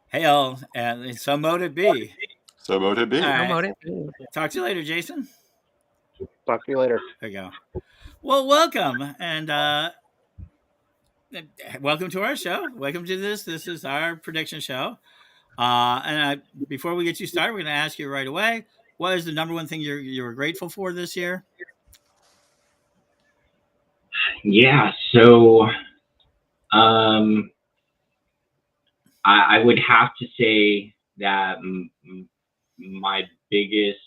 Hail, and so mote it be. So mote it be. Right. So mote it be. Talk to you later, Jason. Talk to you later. There you go. Well, welcome, and welcome to our show. Welcome to this. This is our prediction show. Before we get you started, we're going to ask you right away, what is the number one thing you're grateful for this year? Yeah, so I would have to say that my biggest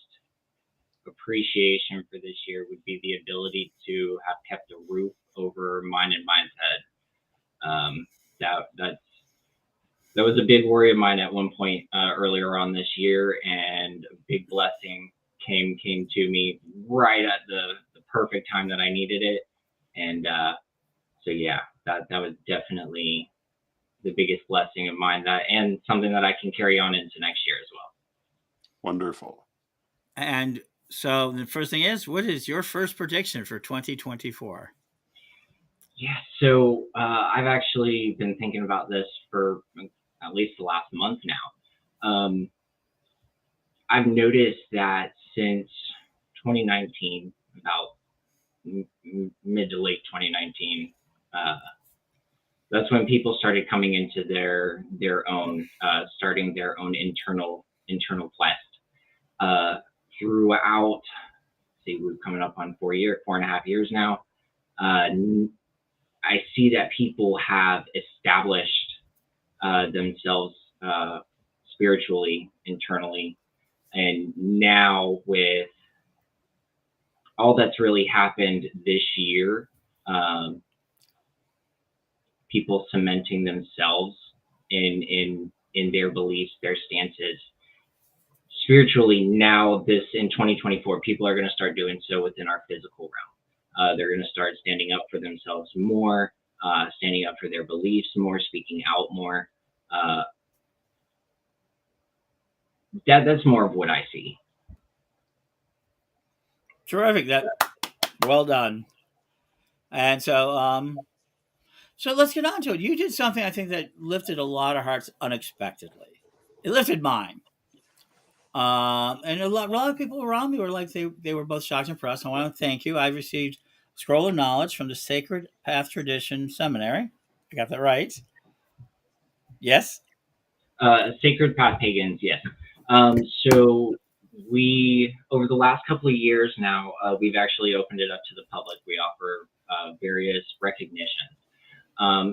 appreciation for this year would be the ability to have kept a roof over mine and mine's head. That was a big worry of mine at one point earlier on this year, and a big blessing came to me right at the perfect time that I needed it. And so yeah, that was definitely the biggest blessing of mine, and something that I can carry on into next year as well. Wonderful. And so the first thing is, what is your first prediction for 2024? Yeah, so I've actually been thinking about this for at least the last month now. I've noticed that since 2019, about mid to late 2019, that's when people started coming into their own, starting their own internal quest. throughout. See, we're coming up on 4.5 years now. I see that people have established themselves spiritually, internally, and now with all that's really happened this year, people cementing themselves in their beliefs, their stances. Spiritually, now in 2024, people are going to start doing so within our physical realm. They're going to start standing up for themselves more, standing up for their beliefs more, speaking out more. That's more of what I see. Terrific. Well done. And so let's get on to it. You did something I think that lifted a lot of hearts unexpectedly. It lifted mine. And a lot of people around me were like they were both shocked and impressed. I want to thank you. I received a scroll of knowledge from the Sacred Path Tradition Seminary. I got that right. Yes. Sacred Path Pagans, yes. So we, over the last couple of years now, we've actually opened it up to the public. We offer various recognitions.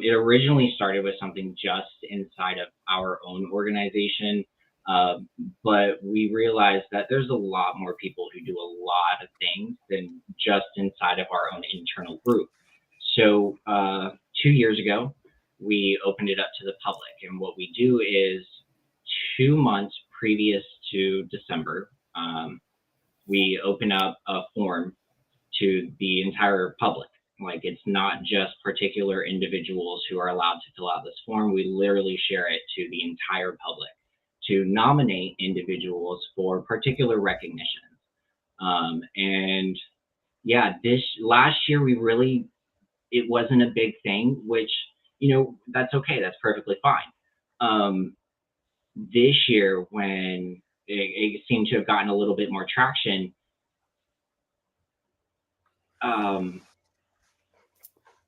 It originally started with something just inside of our own organization, but we realized that there's a lot more people who do a lot of things than just inside of our own internal group. So 2 years ago, we opened it up to the public, and what we do is 2 months previous to December, we open up a form to the entire public. Like, it's not just particular individuals who are allowed to fill out this form. We literally share it to the entire public to nominate individuals for particular recognitions. And yeah, this last year, it wasn't a big thing, which, that's okay. That's perfectly fine. This year, when it seemed to have gotten a little bit more traction,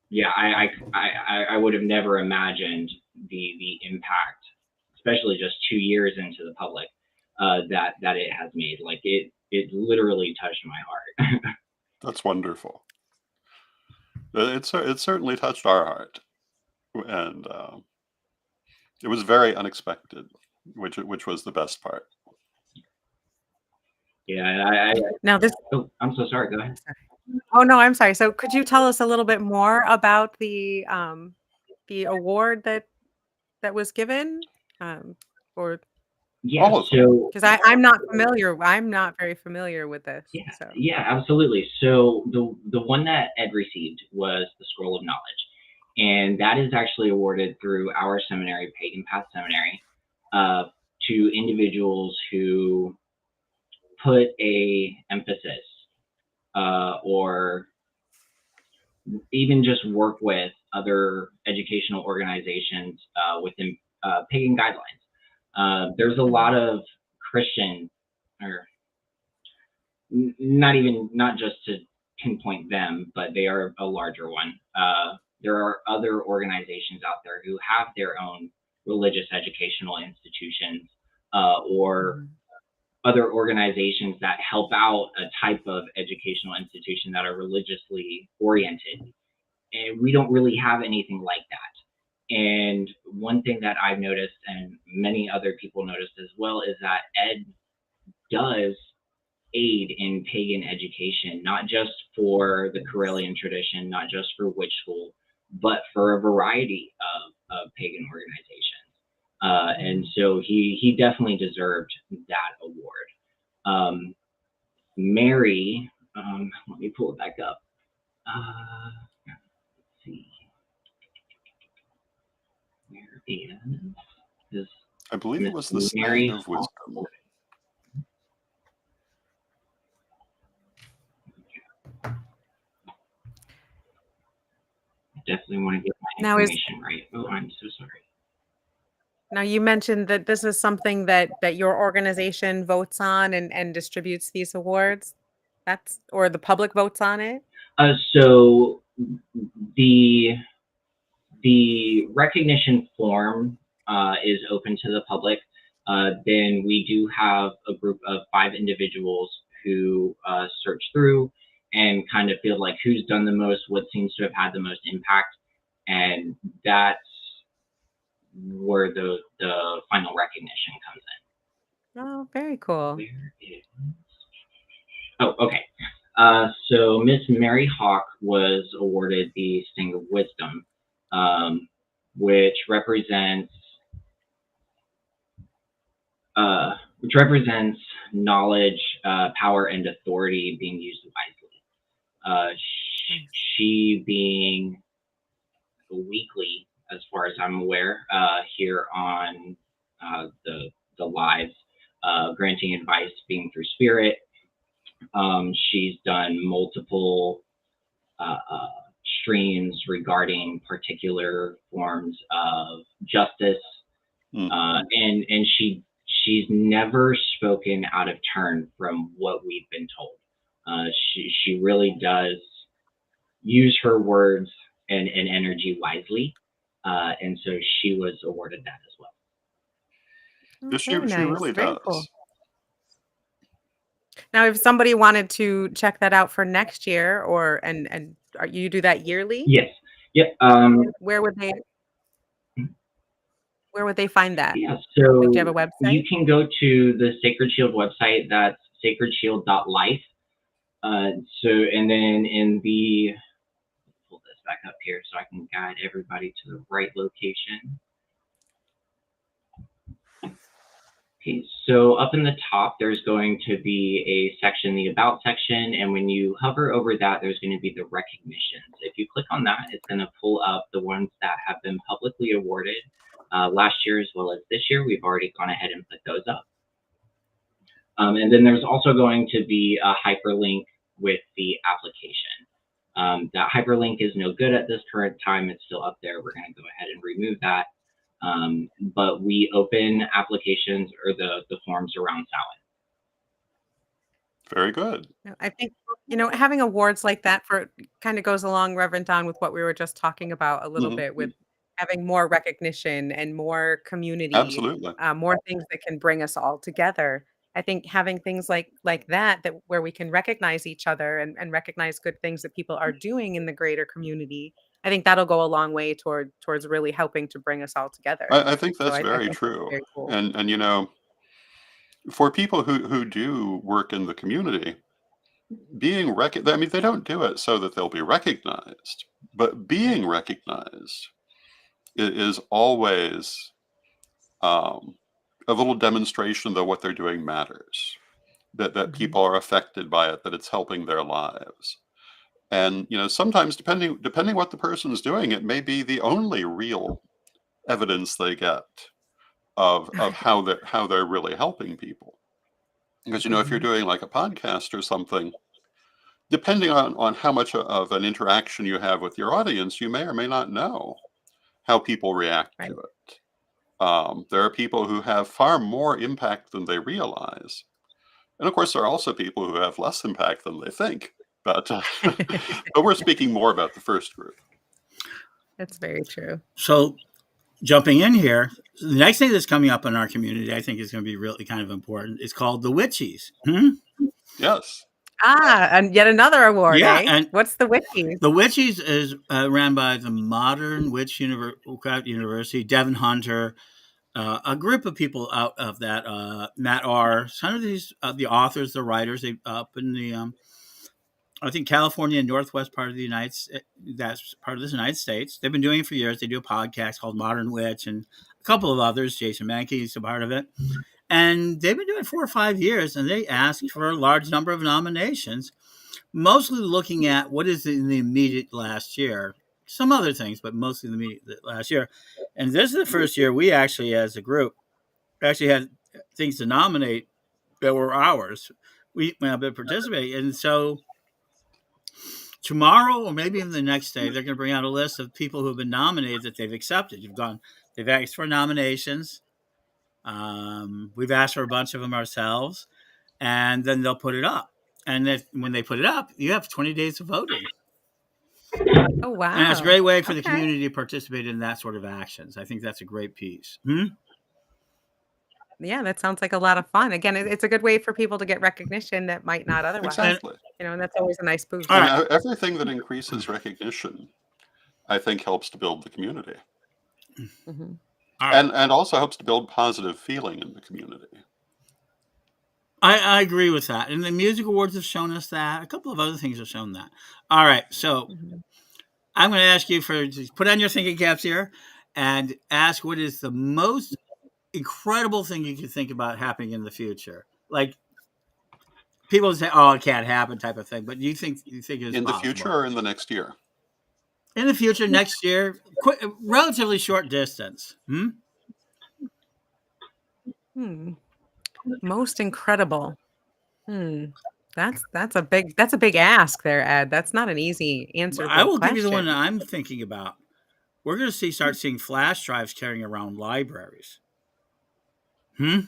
yeah, I would have never imagined the impact, especially just 2 years into the public, that it has made. Like, it literally touched my heart. That's wonderful. It certainly touched our heart, and it was very unexpected, which was the best part. Yeah, Now this. oh, I'm so sorry. Go ahead. Oh no, I'm sorry. So could you tell us a little bit more about the award that was given, or Yeah, All of them. so because I'm not familiar. I'm not very familiar with this. yeah, So yeah, absolutely. So the one that Ed received was the Scroll of Knowledge, and that is actually awarded through our seminary, Pagan Path Seminary, to individuals who put a emphasis or even just work with other educational organizations within pagan guidelines. There's a lot of Christian, or not just to pinpoint them, but they are a larger one. There are other organizations out there who have their own religious educational institutions or other organizations that help out a type of educational institution that are religiously oriented. And we don't really have anything like that. And one thing that I've noticed, and many other people noticed as well, is that Ed does aid in pagan education, not just for the Karelian tradition, not just for witch school, but for a variety of pagan organizations. And so he definitely deserved that award. Mary, let me pull it back up. Let's see. There is. I believe it was the Mary Stand of Wisdom. Definitely want to get my Now information right. Oh, I'm so sorry. Now you mentioned that this is something that your organization votes on and distributes these awards. Or the public votes on it. So the recognition form is open to the public. Then we do have a group of 5 individuals who search through and kind of feel like who's done the most, what seems to have had the most impact, and that's where the final recognition comes in. Oh, very cool. Where is? Oh, okay. So Miss Mary Hawk was awarded the Sting of Wisdom, which represents knowledge, power, and authority being used wisely. She being weekly, as far as I'm aware, here on the lives, granting advice being through spirit. She's done multiple streams regarding particular forms of justice, and she's never spoken out of turn from what we've been told. She really does use her words and energy wisely, and so she was awarded that as well. Oh, She very nice. really Very does. cool. Now, if somebody wanted to check that out for next year, or you do that yearly? Yes. Yep. Where would they find that? Yeah. Like, do So you have a website? you can go to the Sacred Shield website. That's sacredshield.life. And then in the, pull this back up here so I can guide everybody to the right location. Okay, so up in the top, there's going to be a section, the About section, and when you hover over that, there's going to be the recognitions. If you click on that, it's going to pull up the ones that have been publicly awarded last year as well as this year. We've already gone ahead and put those up. And then there's also going to be a hyperlink with the application. That hyperlink is no good at this current time. It's still up there. We're going to go ahead and remove that. But we open applications or the forms around Samhain. Very good. I think, having awards like that kind of goes along, Reverend Don, with what we were just talking about a little Mhm. bit, with having more recognition and more community, Absolutely. more things that can bring us all together. I think having things like that where we can recognize each other and recognize good things that people are doing in the greater community, I think that'll go a long way towards really helping to bring us all together. I think So that's I very think that's true. very cool. And for people who do work in the community, being recognized, I mean, they don't do it so that they'll be recognized, but being recognized is always a little demonstration that what they're doing matters, that Mhm. people are affected by it, that it's helping their lives. And sometimes depending what the person is doing, it may be the only real evidence they get of how they're really helping people. Because if you're Mhm. doing like a podcast or something, depending on how much of an interaction you have with your audience, you may or may not know how people react Right. to it. There are people who have far more impact than they realize. And of course, there are also people who have less impact than they think. But, but we're speaking more about the first group. That's very true. So, jumping in here, the next thing that's coming up in our community, I think is going to be really kind of important. It's called the Witchies. Yes. And yet another award, Yeah, eh? and What's the Witchies? the Witchies is ran by the Modern Witch University, Devin Hunter, a group of people out of that. Matt R. Some of these, the authors, the writers, they up in the, I think California and Northwest part of the that's part of the United States. They've been doing it for years. They do a podcast called Modern Witch, and a couple of others. Jason Mankey is a part of it. And they've been doing it 4 or 5 years, and they asked for a large number of nominations, mostly looking at what is in the immediate last year. Some other things, but mostly the immediate last year. And this is the first year we actually, as a group, actually had things to nominate that were ours. We have been participating. And so tomorrow, or maybe even the next day, they're going to bring out a list of people who have been nominated that they've accepted. They've asked for nominations. We've asked for a bunch of them ourselves, and then they'll put it up. And when they put it up, you have 20 days of voting. Oh, wow. And it's a great way for the community to participate in that sort of actions. I think that's a great piece. Yeah, that sounds like a lot of fun. Again, it's a good way for people to get recognition that might not otherwise, And Exactly. and that's always a nice all boost. And right, everything that increases recognition, I think, helps to build the community, Mhm. all right. and also helps to build positive feeling in the community. I agree with that. And the music awards have shown us that. A couple of other things have shown that. All right. So Mhm. I'm going to ask you to put on your thinking caps here and ask what is the most incredible thing you can think about happening in the future? Like people say, "Oh, it can't happen," type of thing. But you think it's In the future possible or in the next year? in the future, next year, relatively short distance. Hmm? Hmm. Most incredible. Hmm. That's a big ask there, Ed. That's not an easy I answerable will give you the one that question. I'm thinking about. We're going to start seeing flash drives carrying around libraries. Hmm?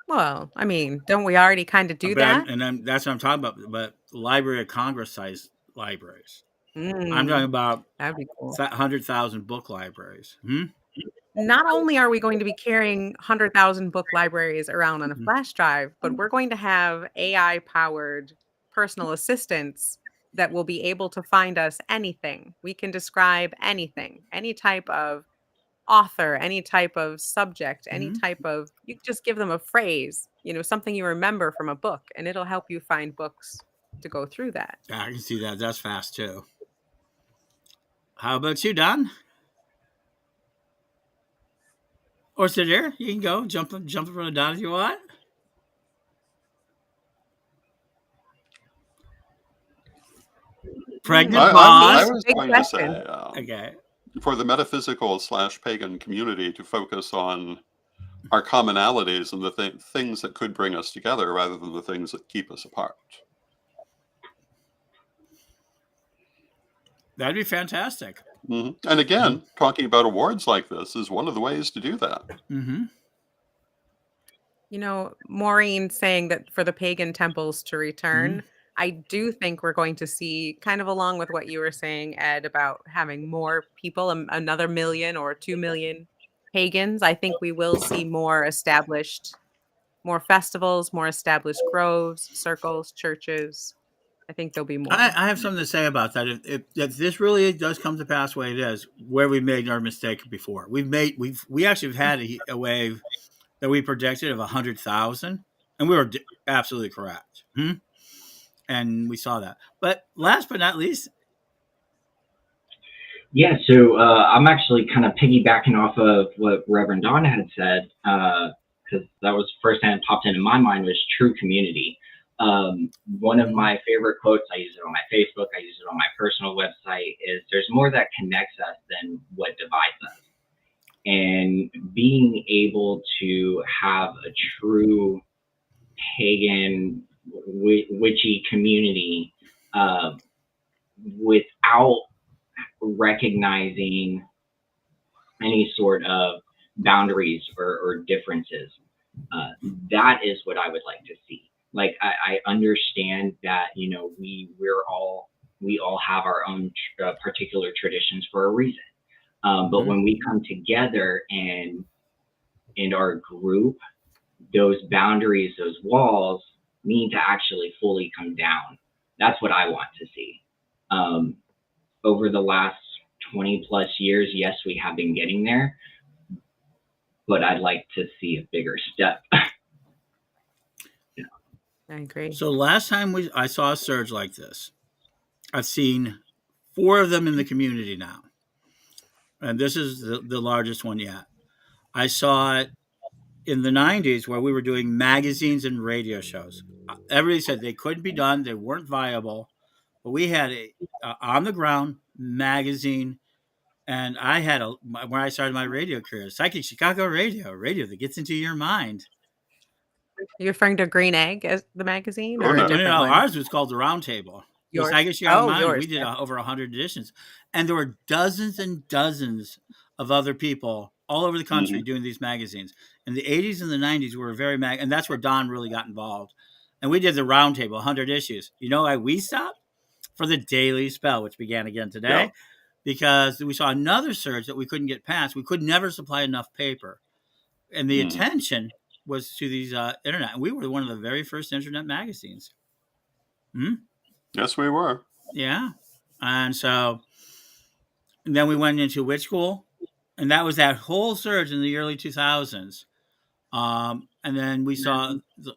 Well, I mean, don't we already kind of do But that? that's what I'm talking about. But Library of Congress size libraries. I'm talking Mm, about that'd be cool. 100,000 book libraries. Hmm? Not only are we going to be carrying 100,000 book libraries around on a Mhm. flash drive, but we're going to have AI powered personal assistants that will be able to find us anything. We can describe anything, any type of author, any type of subject, any Mhm. type of, you just give them a phrase, something you remember from a book, and it'll help you find books to go through that. Yeah, I can see that. That's fast too. How about you, Don? Or sit there. You can go jump in front of Don if you want. Pregnant Well, I see, pause. was big going to question. say, Okay. for the metaphysical / pagan community to focus on our commonalities and the things that could bring us together rather than the things that keep us apart. That'd be fantastic. And again, talking about awards like this is one of the ways to do that. Mm-hmm. Maureen saying that for the pagan temples to Mm-hmm. return, I do think we're going to see, kind of along with what you were saying, Ed, about having more people, another million or 2 million pagans. I think we will see more festivals, more established groves, circles, churches. I think there'll be more. I have something to say about that. If this really does come to pass the way it is, where we made our mistake before, we actually have had a wave that we predicted of 100,000, and we were absolutely correct. And we saw that. But last but not least, Yeah, so I'm actually kind of piggybacking off of what Reverend Don had said, because that was the first thing that popped into my mind was true community. One of my favorite quotes, I use it on my Facebook, I use it on my personal website, is there's more that connects us than what divides us. And being able to have a true pagan, witchy community without recognizing any sort of boundaries or differences. That is what I would like to see. Like I understand that we all have our own particular traditions for a reason. But when we come together and in our group, those boundaries, those walls need to actually fully come down. That's what I want to see. Over the last 20 plus years, yes, we have been getting there, but I'd like to see a bigger step. I agree. so last time I saw a surge like this, I've seen 4 of them in the community now, and this is the largest one yet. I saw it in the 90s where we were doing magazines and radio shows. Everybody said they couldn't be done, they weren't viable, but we had a on the ground magazine. And I had when I started my radio career, Psychic Chicago radio that gets into your mind. You're referring to Green Egg as the magazine Oh, or a no. No, different one? ours was called the Round Table. The Yours. Psychic Chicago Oh, Mind, yours. we did Yeah. over 100 editions. And there were dozens and dozens of other people all over the country doing these magazines. In the 80s and the 90s, we were very and that's where Don really got involved. And we did the Round Table, 100 issues. You know why we stopped? For the Daily Spell, which began again today. Yeah. Because we saw another surge that we couldn't get past. We could never supply enough paper. and the Mm. attention was to these internet. And we were one of the very first internet magazines. Hmm? Yes, we were. Yeah. And so and then we went into Witch School, and that was that whole surge in the early 2000s. And then we saw,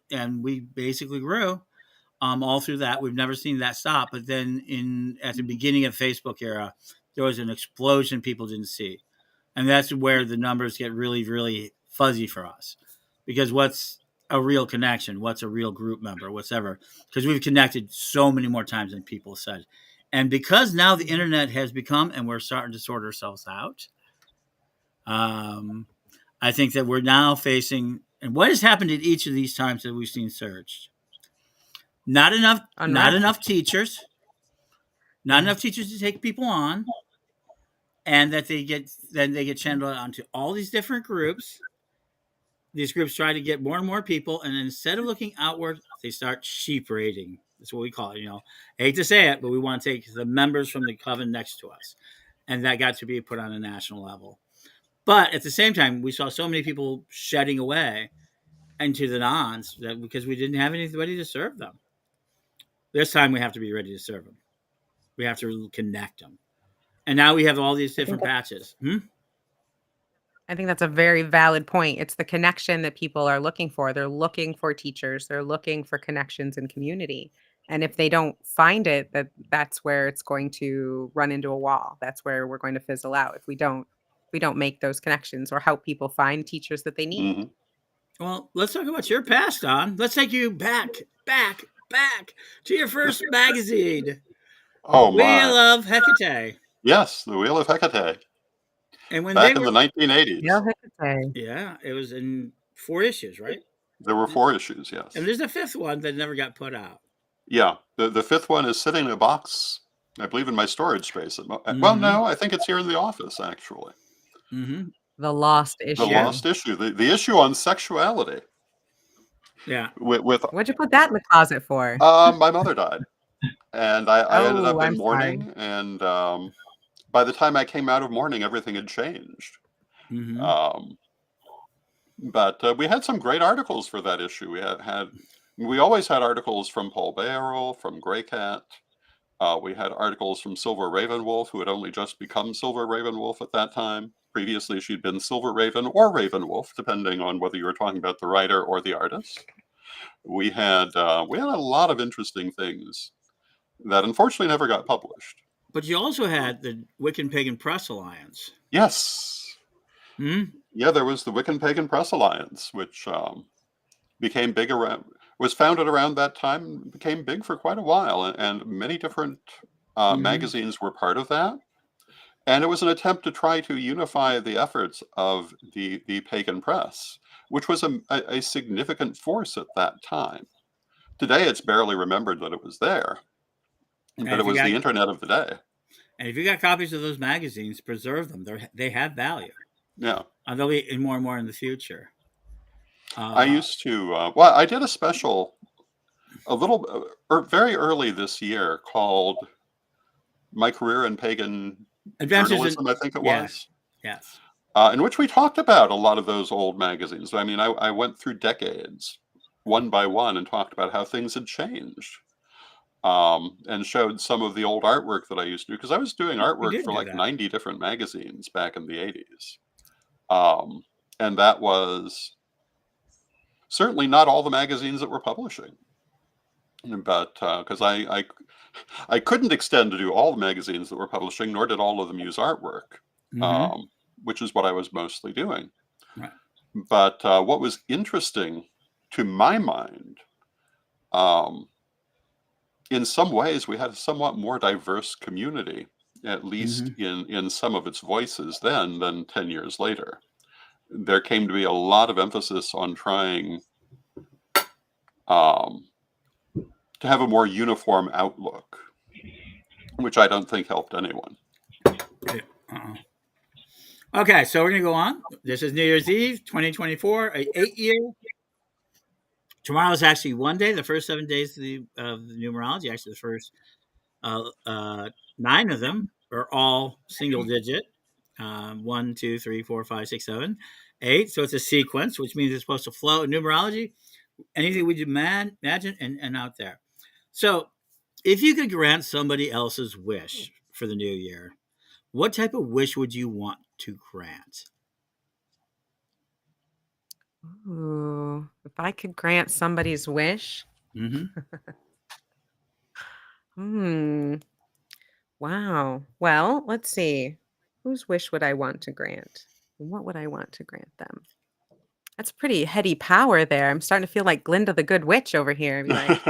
and we basically grew all through that. We've never seen that stop. But then at the beginning of Facebook era, there was an explosion people didn't see. And that's where the numbers get really, really fuzzy for us. Because what's a real connection? What's a real group member? Whatever. Because we've connected so many more times than people said. And because now the internet has become, and we're starting to sort ourselves out, I think that we're now facing, and what has happened at each of these times that we've seen surged? Not Unrest. enough teachers, not enough teachers to take people on, and that they get channeled onto all these different groups. These groups try to get more and more people, and instead of looking outward, they start sheep raiding. That's what we call it. I hate to say it, but we want to take the members from the coven next to us, and that got to be put on a national level. But at the same time, we saw so many people shedding away into the nons because we didn't have anybody to serve them. This time, we have to be ready to serve them. We have to connect them, and now we have all these different patches. I think that's a very valid point. It's the connection that people are looking for. They're looking for teachers. They're looking for connections and community. And if they don't find it, that's where it's going to run into a wall. That's where we're going to fizzle out if we don't make those connections or help people find teachers that they need. Hmm. Well, let's talk about your past, Don. Let's take you back to your first magazine, Oh Wheel my! of Hecate. Yes, the Wheel of Hecate, And when back they in were, the 1980s. yeah, it was in 4 issues, right? There were 4 issues. Yes. And there's a 5th one that never got put out. Yeah, the 5th one is sitting in a box, I believe, in my storage space. Well, Mhm. no, I think it's here in the office actually. Mm-hmm. The lost issue. The lost issue, the issue on sexuality. Yeah. With What'd you put that in the closet for? my mother died, and I ended up in I'm sorry. mourning, and by the time I came out of mourning, everything had changed. Mm-hmm. But we had some great articles for that issue. We always had articles from Paul Barrel, from Grey Cat. We had articles from Silver Ravenwolf, who had only just become Silver Ravenwolf at that time. Previously, she'd been Silver Raven or Ravenwolf, depending on whether you were talking about the writer or the artist. We had a lot of interesting things that unfortunately never got published. But you also had the Wiccan Pagan Press Alliance. Yes. Hmm? Yeah, there was the Wiccan Pagan Press Alliance, which became big was founded around that time, became big for quite a while, and many different magazines were part of that. And it was an attempt to try to unify the efforts of the pagan press, which was a significant force at that time. Today, it's barely remembered that it was there, but it was the internet of the day. And if you got copies of those magazines, preserve them. They have value. Yeah. And they'll be more and more in the future. I used to, I did a special very early this year called My Career in Pagan Journalism, I think it was. Yes. In which we talked about a lot of those old magazines. I mean, I went through decades, one by one, and talked about how things had changed. And showed some of the old artwork that I used to do, because I was doing artwork for like 90 different magazines back in the 80s. And that was certainly not all the magazines that were publishing. But because I couldn't extend to do all the magazines that were publishing, nor did all of them use artwork, which is what I was mostly doing. Right. But what was interesting to my mind, in some ways, we had a somewhat more diverse community, at least in some of its voices then than 10 years later. There came to be a lot of emphasis on trying to have a more uniform outlook, which I don't think helped anyone. Okay, so we're going to go on. This is New Year's Eve, 2024, an 8-year. Tomorrow is actually one day, the first 7 days of the numerology. Actually, the first 9 of them are all single digit. 1, 2, 3, 4, 5, 6, 7. 8. So it's a sequence, which means it's supposed to flow. In numerology, anything we imagine and out there. So if you could grant somebody else's wish for the new year, what type of wish would you want to grant? Ooh, if I could grant somebody's wish. Mm-hmm. Wow. Well, let's see. Whose wish would I want to grant? What would I want to grant them? That's pretty heady power there. I'm starting to feel like Glinda the Good Witch over here. Be like,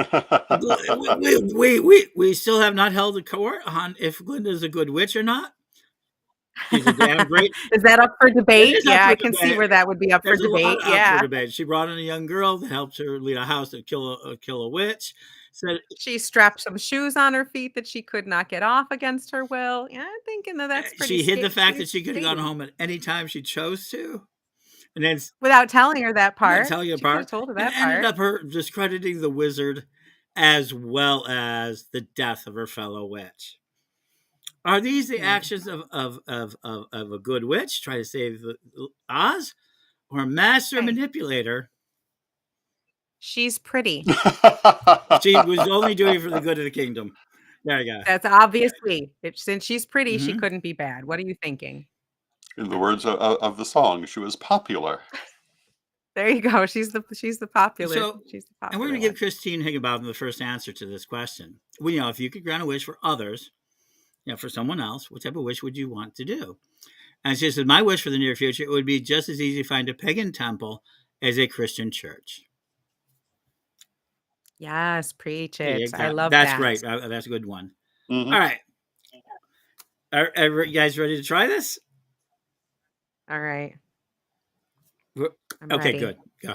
We still have not held a court on if Glinda's a good witch or not. She's a damn great. is that up for debate? is up Yeah, for I can see debate. where that would be up There's for a lot debate. up Yeah. for debate. She brought in a young girl that helped her lead a house to kill a witch. Said She strapped some shoes on her feet that she could not get off against her will. Yeah, I'm thinking that's pretty she hid the fact that pretty she could have gone shady. home at any time she chose to, and then Without telling her that not part. tell you She could have apart, told her and that ended part. up her discrediting the wizard as well as the death of her fellow witch. Are these the actions of a good witch trying to save Oz, or a master Hey. manipulator? She's pretty. She was only doing it for the good of the kingdom. There you go. That's obviously since she's pretty, she Mhm. couldn't be bad. What are you thinking? In the words of the song, she was popular. There you go. She's the popular. So, she's the and we're popular going to give one. Christine Higginbotham the first answer to this question. Well, if you could grant a wish for others, for someone else, what type of wish would you want to do? And she said, my wish for the near future, it would be just as easy to find a pagan temple as a Christian church. Yes, preach There you it. go. I love That's that. great. That's a good one. Mhm. All right. Are you guys ready to try this? All right. We're- I'm Okay, ready. good. Go.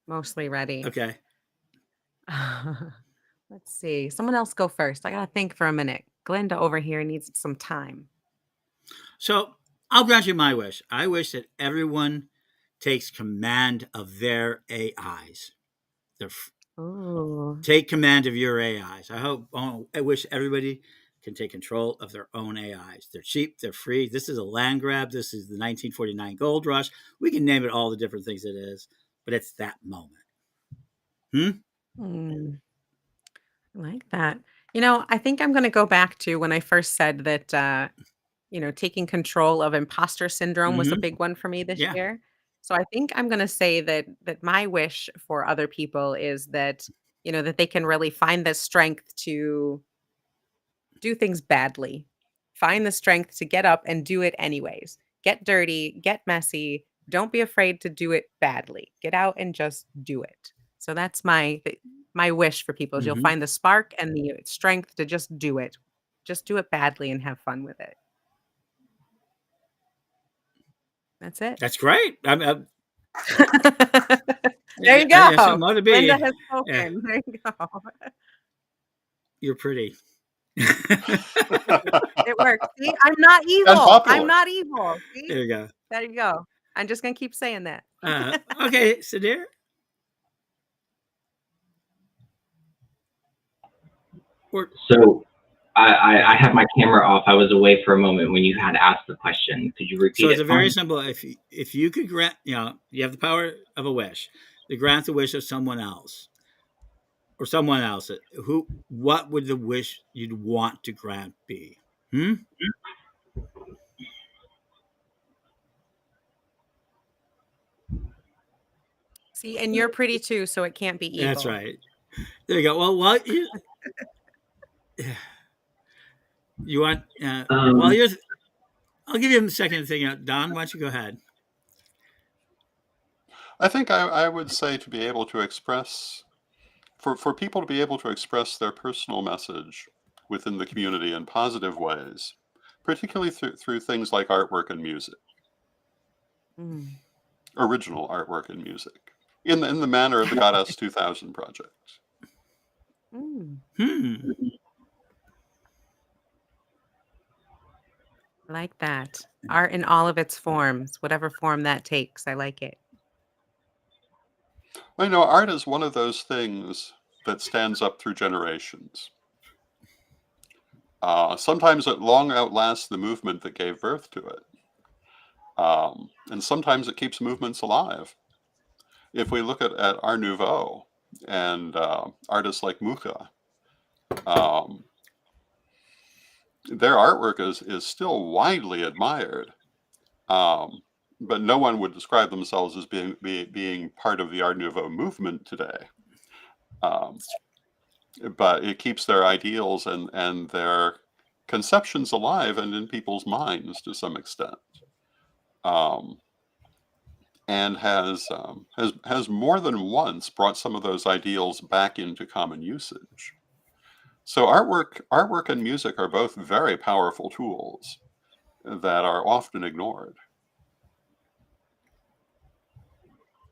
Mostly ready. Okay. Let's see. Someone else go first. I gotta think for a minute. Glinda over here needs some time. So I'll grant you my wish. I wish that everyone takes command of their AIs. Ooh. Take command of your AIs. I wish everybody can take control of their own AIs. They're cheap. They're free. This is a land grab. This is the 1949 gold rush. We can name it all the different things it is, but it's that moment. I like that. I think I'm going to go back to when I first said that, taking control of imposter syndrome was a Mhm. big one for me this Yeah. year. So I think I'm going to say that my wish for other people is that, that they can really find the strength to do things badly. Find the strength to get up and do it anyways. Get dirty, get messy. Don't be afraid to do it badly. Get out and just do it. So that's my wish for people is you'll Mhm. find the spark and the strength to just do it. Just do it badly and have fun with it. That's it. That's great. There you go. Yeah, some ought to be. Linda has Yeah, spoken. There you go. you're pretty. It works. See, I'm not evil. popular. I'm not evil. See? There you go. There you go. I'm just gonna keep saying that. Okay, Sudhir. So I have my camera off. I was away for a moment when you had asked the question. Could you repeat So it? it's a very simple. If you could grant, you have the power of a wish to grant the wish of someone else, or someone else. What would the wish you'd want to grant be? See, and you're pretty too, so it can't be evil. That's right. There you go. Well, what you want? I'll give you a second to think out. Don, why don't you go ahead? I think I would say to be able to express, for people to be able to express their personal message within the community in positive ways, particularly through things like artwork and music, original artwork and music, in the manner of the Goddess 2000 project. I like that. Art in all of its forms, whatever form that takes. I like it. Well, art is one of those things that stands up through generations. Sometimes it long outlasts the movement that gave birth to it. And sometimes it keeps movements alive. If we look at Art Nouveau and artists like Mucha, their artwork is still widely admired, but no one would describe themselves as being part of the Art Nouveau movement today. But it keeps their ideals and their conceptions alive and in people's minds to some extent, and has more than once brought some of those ideals back into common usage. So artwork and music are both very powerful tools that are often ignored.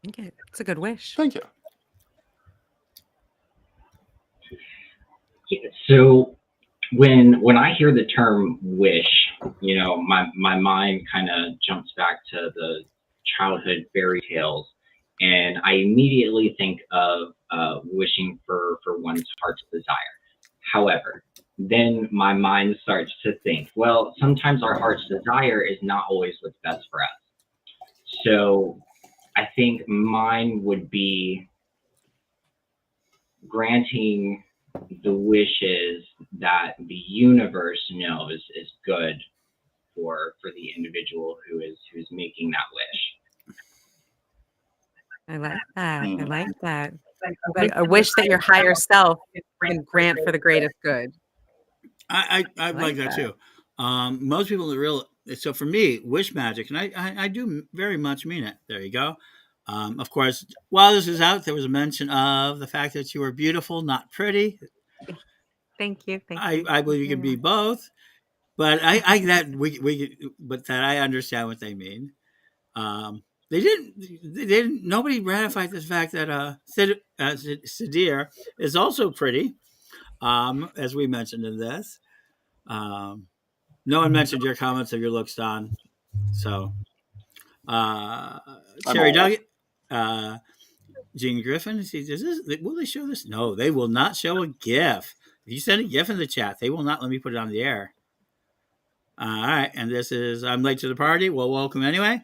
Okay, it's a good wish. Thank you. Yeah, so when I hear the term wish, my mind kind of jumps back to the childhood fairy tales, and I immediately think of wishing for one's heart's desire. However, then my mind starts to think, well, sometimes our heart's desire is not always what's best for us. So I think mine would be granting the wishes that the universe knows is good for the individual who's making that wish. I like that. I Mm. like that. Like a wish that your higher self can grant for the greatest good. I like like that that. too. Most people so for me, wish magic, and I do very much mean it. There you go. Of course, while this is out, there was a mention of the fact that you are beautiful, not pretty. Thank you. Thank you. I believe you can be both, but but that I understand what they mean. They didn't. Nobody ratified the fact that Sadir is also pretty, as we mentioned in this. No one mentioned your comments of your looks, Don. So, Cherry old. Duggan, Gene Griffin. Will they show this? No, they will not show a GIF. If you send a GIF in the chat, they will not let me put it on the air. All right, and this is I'm late to the party. Well, welcome anyway.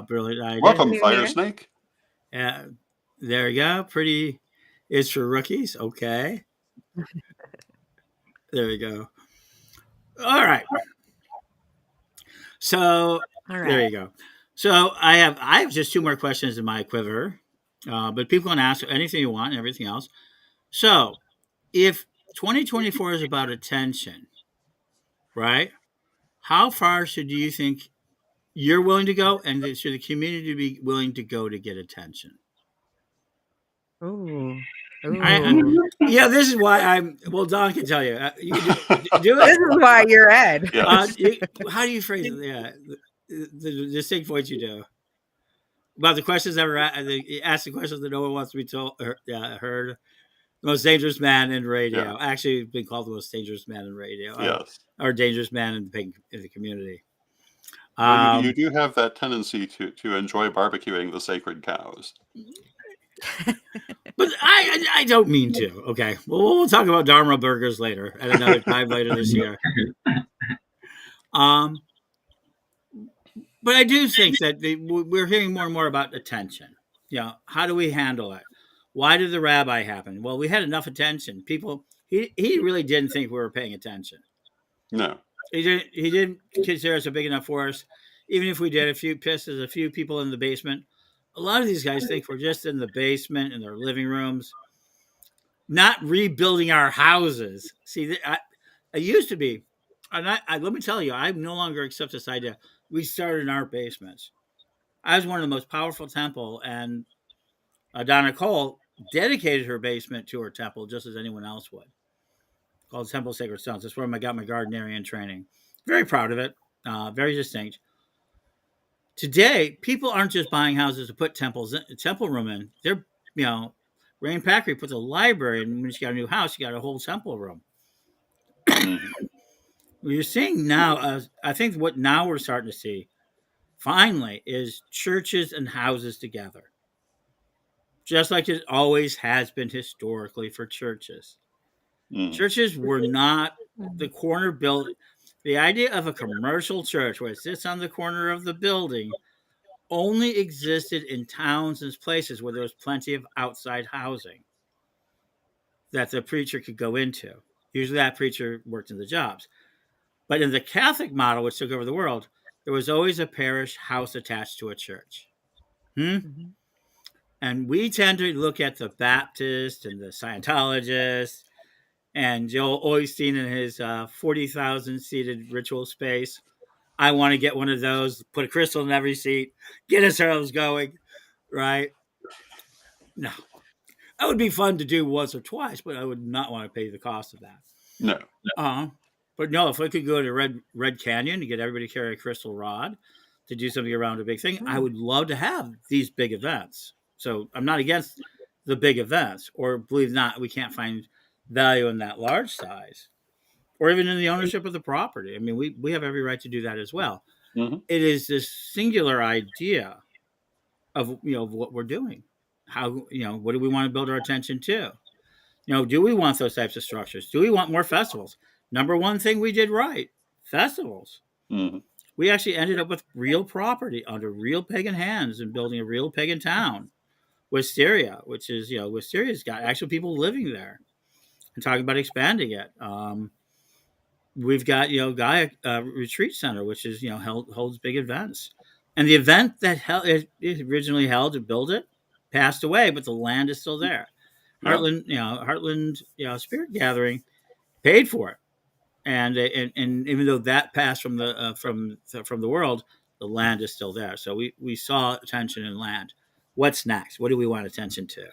Brilliant idea. Welcome, New Fire Year. Snake. There you go. Pretty is for rookies. Okay. There we go. All right. So All there right. you go. So I have just two more questions in my quiver, but people can ask anything you want and everything else. So if 2024 is about attention, right? How far should you think you're willing to go, and should the community be willing to go to get attention? Ooh. Yeah, this is why I'm. Well, Don can tell you. You can do This it. is why you're Ed. Yes. How do you phrase it? Yeah, the distinct points you do about the questions that were ask the questions that no one wants to be told. Heard. The most dangerous man in radio. Yeah. Actually, been called the most dangerous man in radio. Yes. Or dangerous man in the community. Well, you do have that tendency to enjoy barbecuing the sacred cows. But I don't mean to. Okay, well, we'll talk about Dharma burgers later at another time later this year. But I do think that we're hearing more and more about attention. How do we handle it? Why did the rabbi happen? Well, we had enough attention. People, he really didn't think we were paying attention. No. He didn't consider us a big enough force. Even if we did, a few people in the basement. A lot of these guys think we're just in the basement in their living rooms, not rebuilding our houses. See, I used to be, and I let me tell you, I no longer accept this idea. We started in our basements. I was one of the most powerful temple, and Donna Cole dedicated her basement to her temple just as anyone else would. Called Temple Sacred Stones. That's where I got my Gardnerian training. Very proud of it. Very distinct. Today, people aren't just buying houses to put temple room in. They're, Rain Packery put the library, and when she got a new house, she got a whole temple room. What you're seeing now, I think what now we're starting to see, finally, is churches and houses together. Just like it always has been historically for churches. Churches were not the corner building. The idea of a commercial church where it sits on the corner of the building only existed in towns and places where there was plenty of outside housing that the preacher could go into. Usually that preacher worked in the jobs. But in the Catholic model, which took over the world, there was always a parish house attached to a church. Mhm. And we tend to look at the Baptist and the Scientologists and Joel Osteen in his 40,000 seated ritual space. I want to get one of those, put a crystal in every seat, get ourselves going, right? No, that would be fun to do once or twice, but I would not want to pay the cost of that. No. But no, if I could go to Red Canyon to get everybody to carry a crystal rod to do something around a big thing, I would love to have these big events. So I'm not against the big events, or believe not, we can't find value in that large size, or even in the ownership of the property. I mean, we have every right to do that as well. Mhm. It is this singular idea of what we're doing. How what do we want to build our attention to? Do we want those types of structures? Do we want more festivals? Number one thing we did right, festivals. Mhm. We actually ended up with real property under real pagan hands and building a real pagan town, Wisteria, which is Wisteria's got actual people living there and talking about expanding it. We've got Gaia Retreat Center, which is holds big events, and the event that it originally held to build it passed away, but the land is still there. Yeah. Heartland Spirit Gathering paid for it, and even though that passed from the world, the land is still there. So we saw attention in land. What's next? What do we want attention to?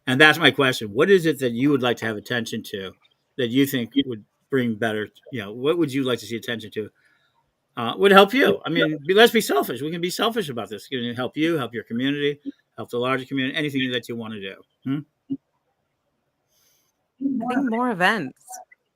And that's my question. What is it that you would like to have attention to that you think would bring better? What would you like to see attention to? Would help you. I mean, let's be selfish. We can be selfish about this. It's going to help you, help your community, help the larger community. Anything that you want to do. I think more events.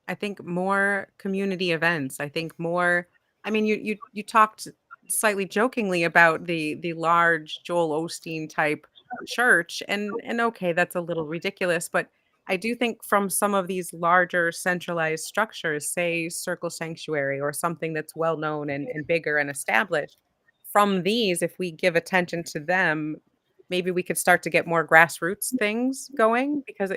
I think more community events. I think more. I mean, you talked slightly jokingly about the large Joel Osteen type church, and okay, that's a little ridiculous, but I do think from some of these larger centralized structures, say Circle Sanctuary or something that's well known and bigger and established, from these, if we give attention to them, maybe we could start to get more grassroots things going because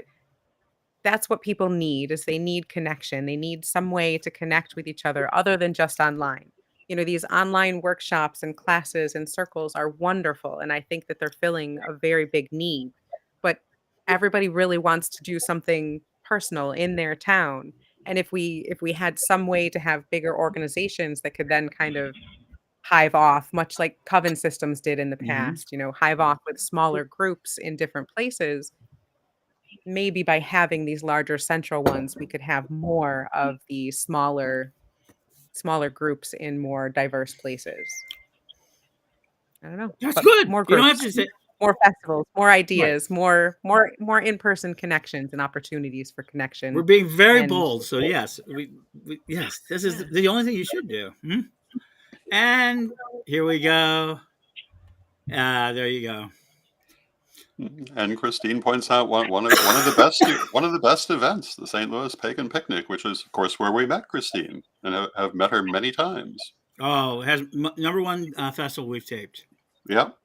that's what people need is they need connection. They need some way to connect with each other than just online. These online workshops and classes and circles are wonderful. And I think that they're filling a very big need. But everybody really wants to do something personal in their town. And if we had some way to have bigger organizations that could then kind of hive off, much like Coven Systems did in the past, hive off with smaller groups in different places, maybe by having these larger central ones, we could have more of the smaller groups in more diverse places. I don't know. That's but good. More You don't have groups, to say more festivals, more ideas, more in-person connections and opportunities for connection. we're being very And bold. So yes, yes, this is the only thing you should do. And here we go. There you go. And Christine points out one of the best events, the St. Louis Pagan Picnic, which is of course where we met Christine and have met her many times. Oh, it has number one festival we've taped. Yep,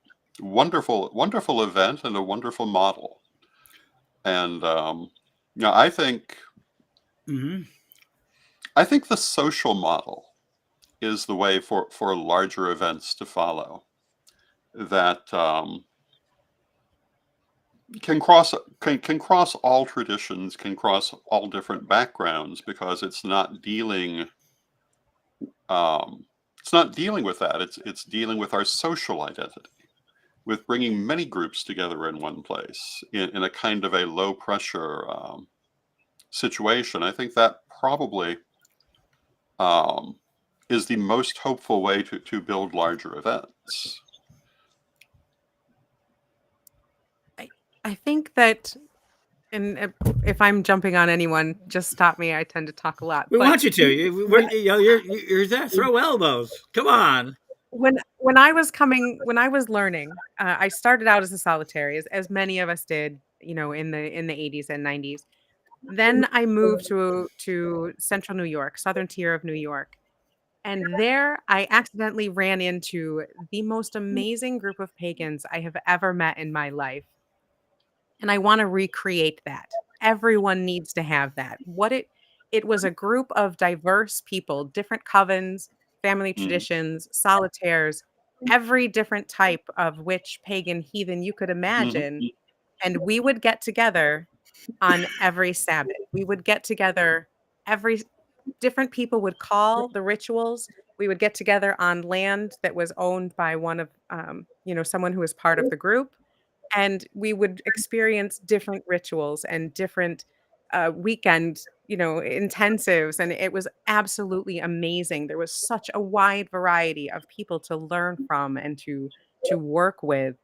wonderful event and a wonderful model. And I think I think the social model is the way for larger events to follow. That can cross all traditions, can cross all different backgrounds, because it's not dealing with that. It's dealing with our social identity, with bringing many groups together in one place in a kind of a low pressure situation. I think that probably is the most hopeful way to build larger events. I think that, and if I'm jumping on anyone, just stop me. I tend to talk a lot. We But want you to. You're there. Throw elbows. Come on. when I was learning, I started out as a solitary, as many of us did, in the 80s and 90s. Then I moved to central New York, southern tier of New York, And there I accidentally ran into the most amazing group of pagans I have ever met in my life. And I want to recreate that. Everyone needs to have that. It was a group of diverse people, different covens, family Mm, traditions, solitaires, every different type of witch, pagan, heathen you could mhm, imagine. And we would get together on every Sabbath. We would get together every different people would call the rituals. We would get together on land that was owned by one of, someone who was part of the group, and we would experience different rituals and different weekend, intensives, and it was absolutely amazing. There was such a wide variety of people to learn from and to work with,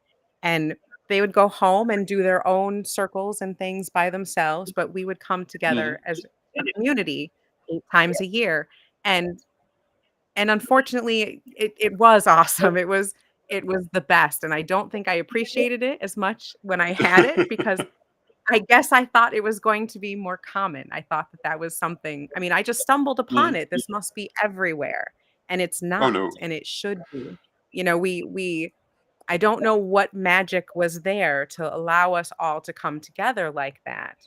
and they would go home and do their own circles and things by themselves, but we would come mhm. together as a community 8 times a year, and unfortunately, it was awesome. It was the best, and I don't think I appreciated it as much when I had it because I guess I thought it was going to be more common. I thought that that was something. I mean, I just stumbled upon Mhm. it. This must be everywhere, and it's Oh, not, no. and it should be. We I don't know what magic was there to allow us all to come together like that,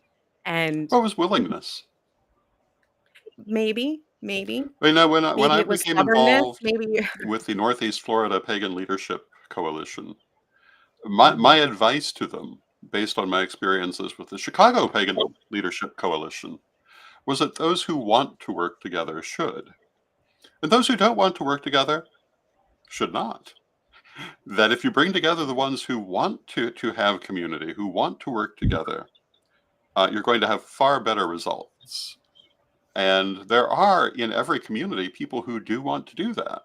and What was willingness? maybe, I mean, when maybe I it was became stubbornness, involved maybe. with the Northeast Florida Pagan Leadership Coalition, my Mhm, advice to them, based on my experiences with the Chicago Pagan Leadership Coalition, was that those who want to work together should, and those who don't want to work together should not. That if you bring together the ones who want to have community, who want to work together, you're going to have far better results. And there are in every community people who do want to do that.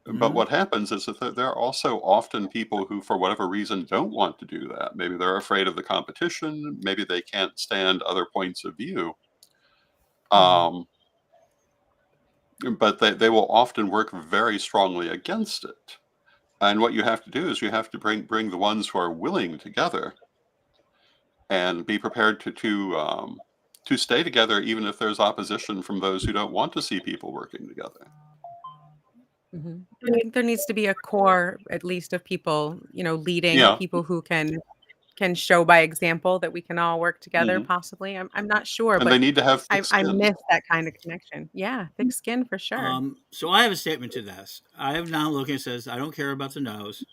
But Mhm. what happens is that there are also often people who, for whatever reason, don't want to do that. Maybe they're afraid of the competition. Maybe they can't stand other points of view. mhm. Um, but they will often work very strongly against it. And what you have to do is you have to bring the ones who are willing together and be prepared to stay together even if there's opposition from those who don't want to see people working together. Mhm. I think there needs to be a core, at least, of people, leading, Yeah. people who can show by example that we can all work together Hmm. possibly. I'm not sure, And they but need to have thick I skin. miss that kind of connection. Yeah, thick skin for sure. So I have a statement to this. I have now looking at says I don't care about the no's.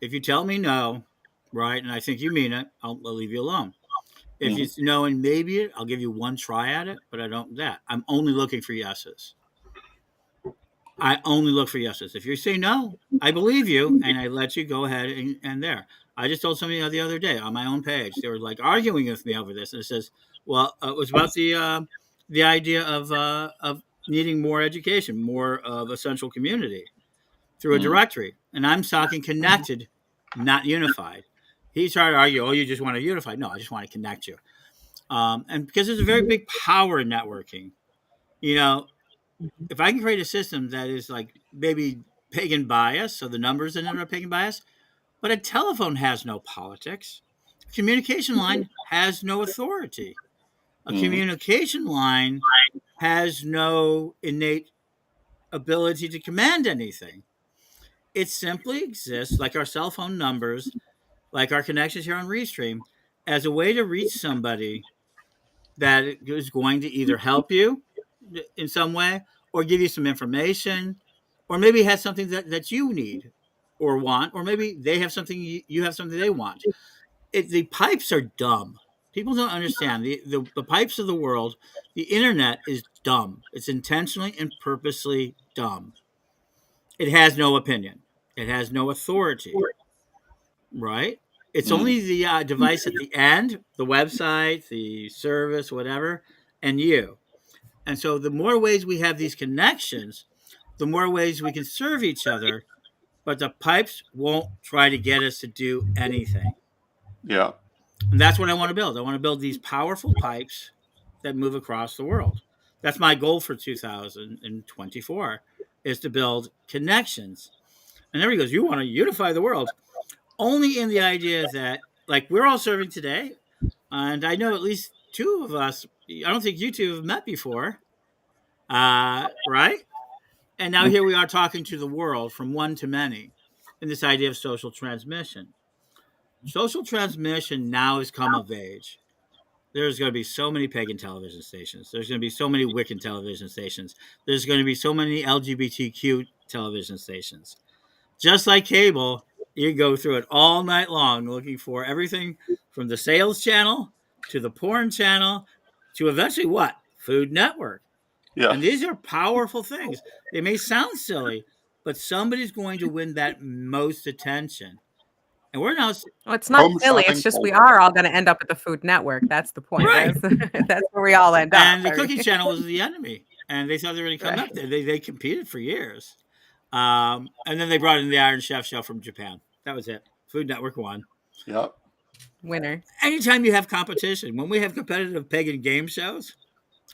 If you tell me no, right, and I think you mean it, I'll leave you alone. If Hmm. it's no and maybe it, I'll give you one try at it, but I don't that. I'm only looking for yeses. I only look for yeses. If you say no, I believe you and I let you go ahead and there. I just told somebody the other day on my own page. They were like arguing with me over this, and it says, "Well, it was about the idea of needing more education, more of a central community through a Hmm. directory." And I'm talking Mhm, connected, not unified. He tried to argue, "Oh, you just want to unify?" No, I just want to connect you. And because there's a very big power in networking, you know, mhm, if I can create a system that is like maybe pagan bias, so the numbers in it are pagan bias, but a telephone has no politics. A communication line has no authority. A Hmm. communication line has no innate ability to command anything. It simply exists like our cell phone numbers, like our connections here on Restream, as a way to reach somebody that is going to either help you in some way or give you some information or maybe has something that you need or want or maybe they have something you have something they want. The pipes are dumb. People don't understand the pipes of the world. The internet is dumb. It's intentionally and purposely dumb. It has no opinion. It has no authority, right? It's Hmm. only the device at the end, the website, the service, whatever, and you. And so the more ways we have these connections, the more ways we can serve each other, but the pipes won't try to get us to do anything. Yeah. And that's what I want to build. I want to build these powerful pipes that move across the world. That's my goal for 2024 is to build connections. And everybody goes, you want to unify the world. Only in the idea that like we're all serving today, and I know at least two of us, I don't think you two have met before. Right? And now here we are talking to the world from one to many in this idea of social transmission. Social transmission now has come of age. There's going to be so many pagan television stations. There's going to be so many Wiccan television stations. There's going to be so many LGBTQ television stations. Just like cable, you go through it all night long looking for everything from the sales channel to the porn channel to eventually what? Food Network. Yeah. And these are powerful things. They may sound silly, but somebody's going to win that most attention. And we're now Well, it's not Home silly. shopping It's just we porn. are all going to end up at the Food Network. That's the point. Right. That's where we all end up. And the I Cookie mean, Channel was the enemy, and they thought they were going to come Right. up there. They competed for years, and then they brought in the Iron Chef show from Japan. That was it. Food Network won. Yep. winner. Anytime you have competition, when we have competitive pagan game shows,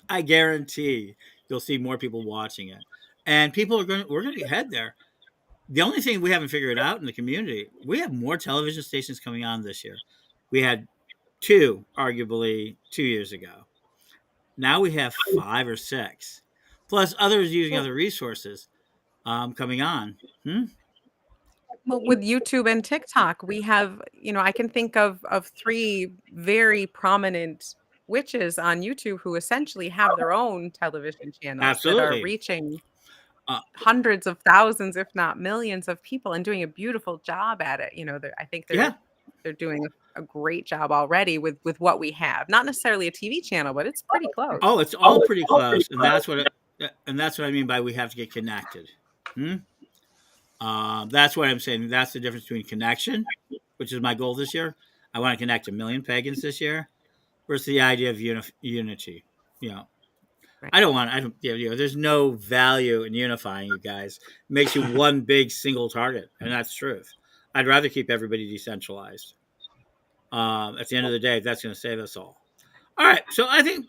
I guarantee you'll see more people watching it, and we're going to head there. The only thing we haven't figured out in the community, we have more television stations coming on this year. We had two, arguably 2 years ago. Now we have 5 or 6, plus others using other resources coming on. Well, with YouTube and TikTok, we have, I can think of 3 very prominent witches on YouTube who essentially have their own television channels that Absolutely. are reaching Uh, hundreds of thousands, if not millions of people and doing a beautiful job at it. I think Yeah. they're doing a great job already with what we have. Not necessarily a TV channel, but it's pretty close. Oh, it's all pretty close, and that's what I mean by we have to get connected. That's what I'm saying. That's the difference between connection, which is my goal this year. I want to connect 1 million pagans this year, versus the idea of unity. Right. There's no value in unifying you guys. It makes you one big single target, and that's truth. I'd rather keep everybody decentralized. At the end of the day, that's going to save us all. All right, so I think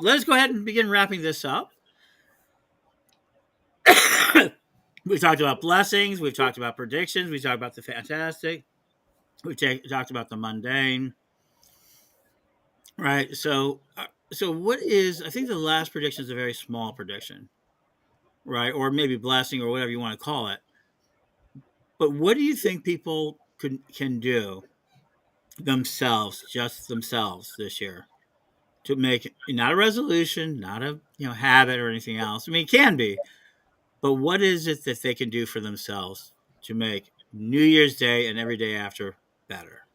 let's go ahead and begin wrapping this up. We've talked about blessings. We've talked about predictions. We've talked about the fantastic. We've talked about the mundane. Right. So what is? I think the last prediction is a very small prediction, right? Or maybe blessing, or whatever you want to call it. But what do you think people can do themselves, just themselves, this year, to make not a resolution, not a habit or anything else? I mean, it can be, but what is it that they can do for themselves to make New Year's Day and every day after better?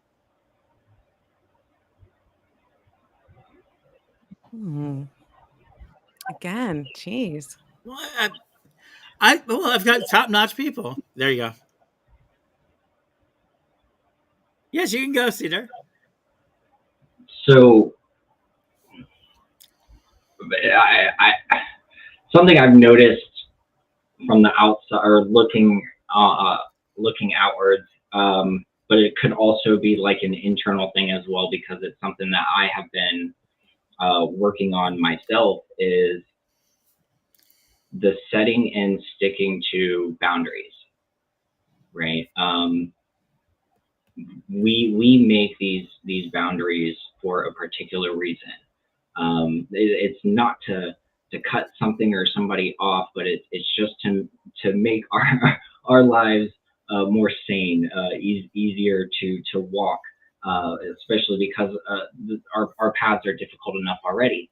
Again, geez. Well, I've got top-notch people. There you go. Yes, you can go, Cedar. So, I something I've noticed from the outside or looking outwards, but it could also be like an internal thing as well, because it's something that I have been working on myself, is the setting and sticking to boundaries, right? We make these boundaries for a particular reason. It's not to cut something or somebody off, but it's just to make our lives more sane, easier to walk, especially because our paths are difficult enough already.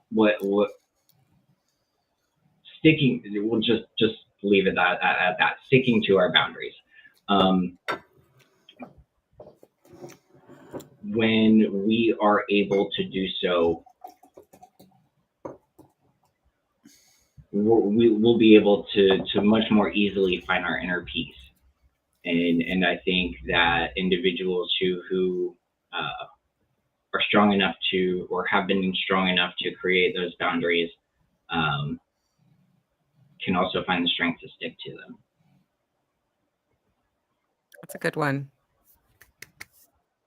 What sticking? We'll just leave it at that. Sticking to our boundaries. When we are able to do so, we'll be able to much more easily find our inner peace. And I think that individuals who are strong enough to, or have been strong enough to create those boundaries, can also find the strength to stick to them. That's a good one.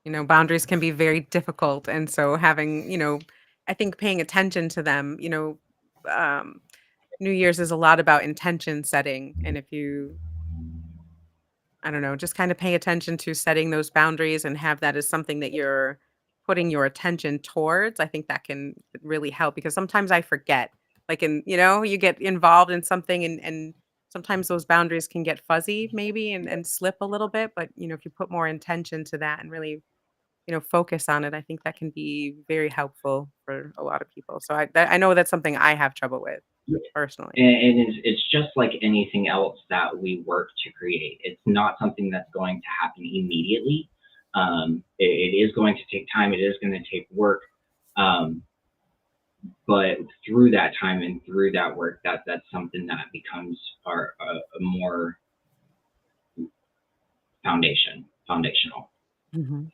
Boundaries can be very difficult. And so having, I think paying attention to them, New Year's is a lot about intention setting. And if you, I don't know, just kind of pay attention to setting those boundaries and have that as something that you're putting your attention towards, I think that can really help, because sometimes I forget, like you get involved in something and sometimes those boundaries can get fuzzy maybe and slip a little bit, but if you put more intention to that and really focus on it, I think that can be very helpful for a lot of people. So I know that's something I have trouble with personally. And it's just like anything else that we work to create. It's not something that's going to happen immediately. It is going to take time. It is going to take work. But through that time and through that work, that's something that becomes a more foundational. hmm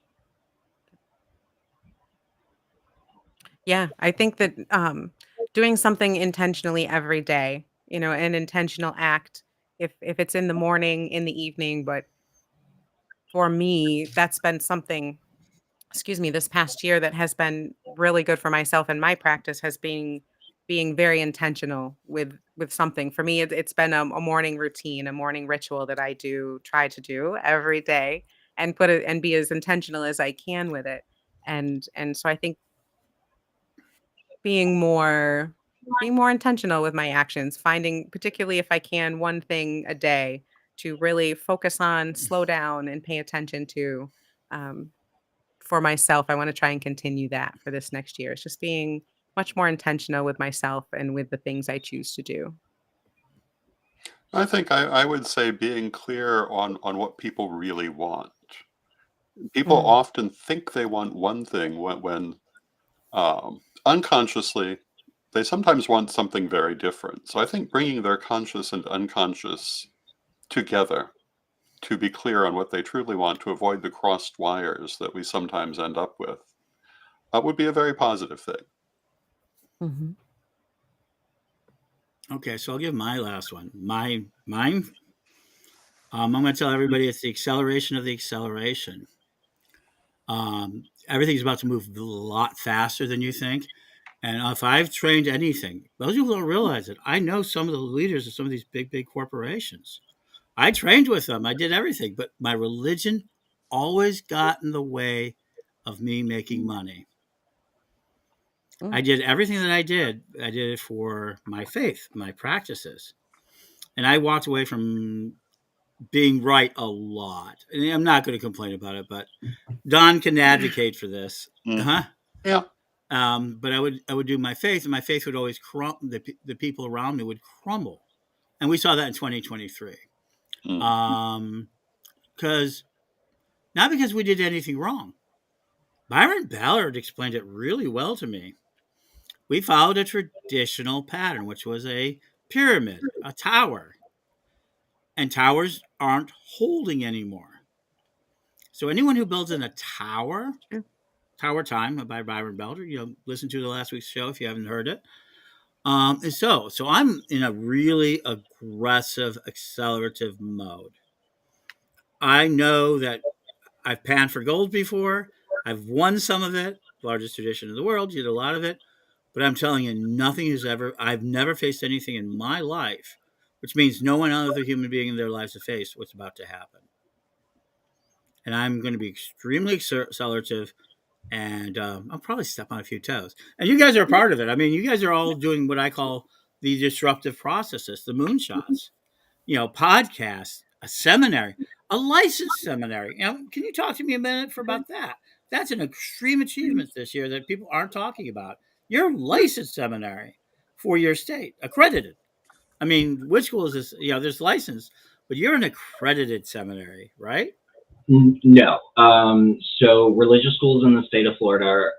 Yeah, I think that doing something intentionally every day, an intentional act, if it's in the morning, in the evening, but for me, that's been something, excuse me, this past year that has been really good for myself and my practice has been being very intentional with something. For me, it's been a morning routine, a morning ritual that I do try to do every day and put it and be as intentional as I can with it. And so I think being more being more intentional with my actions, finding particularly if I can one thing a day to really focus on, slow down and pay attention to um, for myself. I want to try and continue that for this next year. It's just being much more intentional with myself and with the things I choose to do. I think I would say being clear on what people really want. People Mm, often think they want one thing when unconsciously they sometimes want something very different. So I think bringing their conscious and unconscious together to be clear on what they truly want to avoid the crossed wires that we sometimes end up with would be a very positive thing. mhm, Okay, so I'll give my last one. Mine. I'm going to tell everybody it's the acceleration of the acceleration. Everything's about to move a lot faster than you think. And if I've trained anything, those people don't realize it. I know some of the leaders of some of these big corporations. I trained with them. I did everything, but my religion always got in the way of me making money. mm, I did everything that I did. I did it for my faith, my practices. And I walked away from being right a lot. And I'm not going to complain about it, but Don can advocate for this. Mhm. Huh? Yeah. But I would do my faith, and my faith would always the people around me would crumble, and we saw that in 2023. Mm. Because not because we did anything wrong. Byron Ballard explained it really well to me. We followed a traditional pattern, which was a pyramid, a tower, and towers aren't holding anymore. So anyone who builds in a tower, sure. Tower Time by Byron Ballard, listen to the last week's show if you haven't heard it. And so I'm in a really aggressive, accelerative mode. I know that I've panned for gold before. I've won some of it, largest tradition in the world, did a lot of it. But I'm telling you, I've never faced anything in my life, which means no one other human being in their lives have faced what's about to happen. And I'm going to be extremely accelerative, and I'll probably step on a few toes. And you guys are a part of it. I mean, you guys are all doing what I call the disruptive processes, the moonshots, podcasts, a seminary, a licensed seminary. Can you talk to me a minute for about that? That's an extreme achievement this year that people aren't talking about. You're a licensed seminary for your state, accredited. I mean, which school is this? There's license, but you're an accredited seminary, right? No. So religious schools in the state of Florida,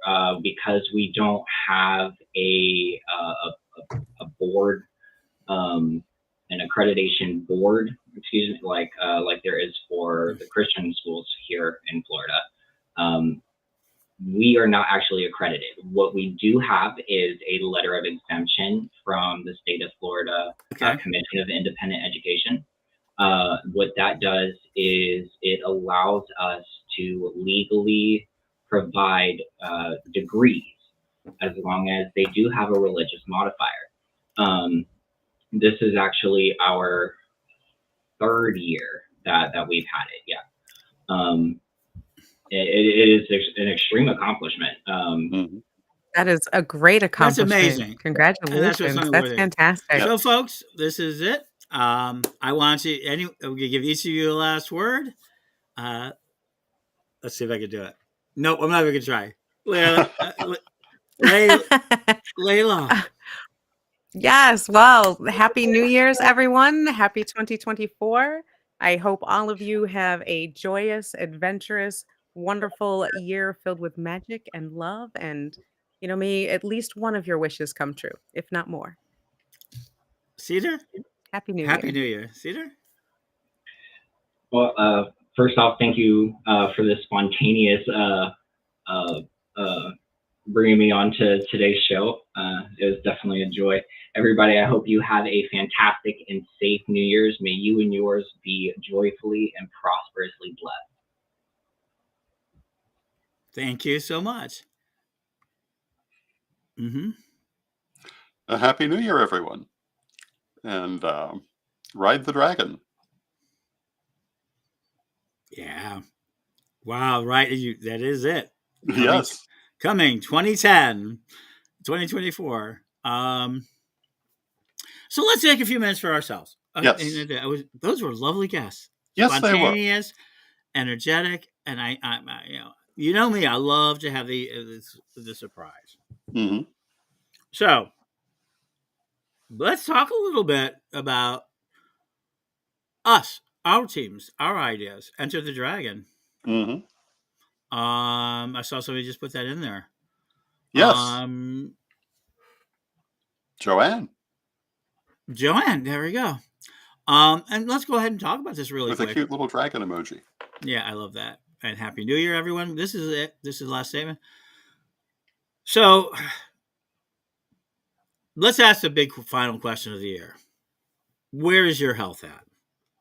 because we don't have a board, an accreditation board, excuse me, like there is for the Christian schools here in Florida. We are not actually accredited. What we do have is a letter of exemption from the state of Florida Okay. Commission of Independent Education. What that does is it allows us to legally provide degrees as long as they do have a religious modifier. This is actually our third year that we've had it. Yeah. It is an extreme accomplishment. Mhm. That is a great That's accomplishment. amazing. And that's what's Congratulations. something That's worthy. fantastic. So, folks, this is it. I want to I'm gonna give each of you a last word. Let's see if I can do it. Nope, I'm not even gonna try. Layla. Yes. Well, happy New Year's, everyone. Happy 2024. I hope all of you have a joyous, adventurous, wonderful year filled with magic and love. And, may at least one of your wishes come true, if not more. Cedar? Happy New Happy Year. New Year. Cedar? Well, first off, thank you for this spontaneous bringing me on to today's show. It was definitely a joy. Everybody, I hope you have a fantastic and safe New Year's. May you and yours be joyfully and prosperously blessed. Thank you so much. A Happy New Year, everyone. And ride the dragon. Yeah. Wow, right. That is it. Yes. Coming 2010, 2024. So let's take a few minutes for ourselves. Yes. Those were lovely guests. Yes, they were. Spontaneous, energetic, and I you know me, I love to have the surprise. Mm-hmm. So let's talk a little bit about us, our teams, our ideas. Enter the Dragon. Mm-hmm. I saw somebody just put that in there. Yes. Joanne, there we go. And let's go ahead and talk about this really with quick. a cute little dragon emoji. Yeah, I love that. And Happy New Year, everyone. This is it. This is the last statement. So let's ask the big final question of the year. Where is your health at?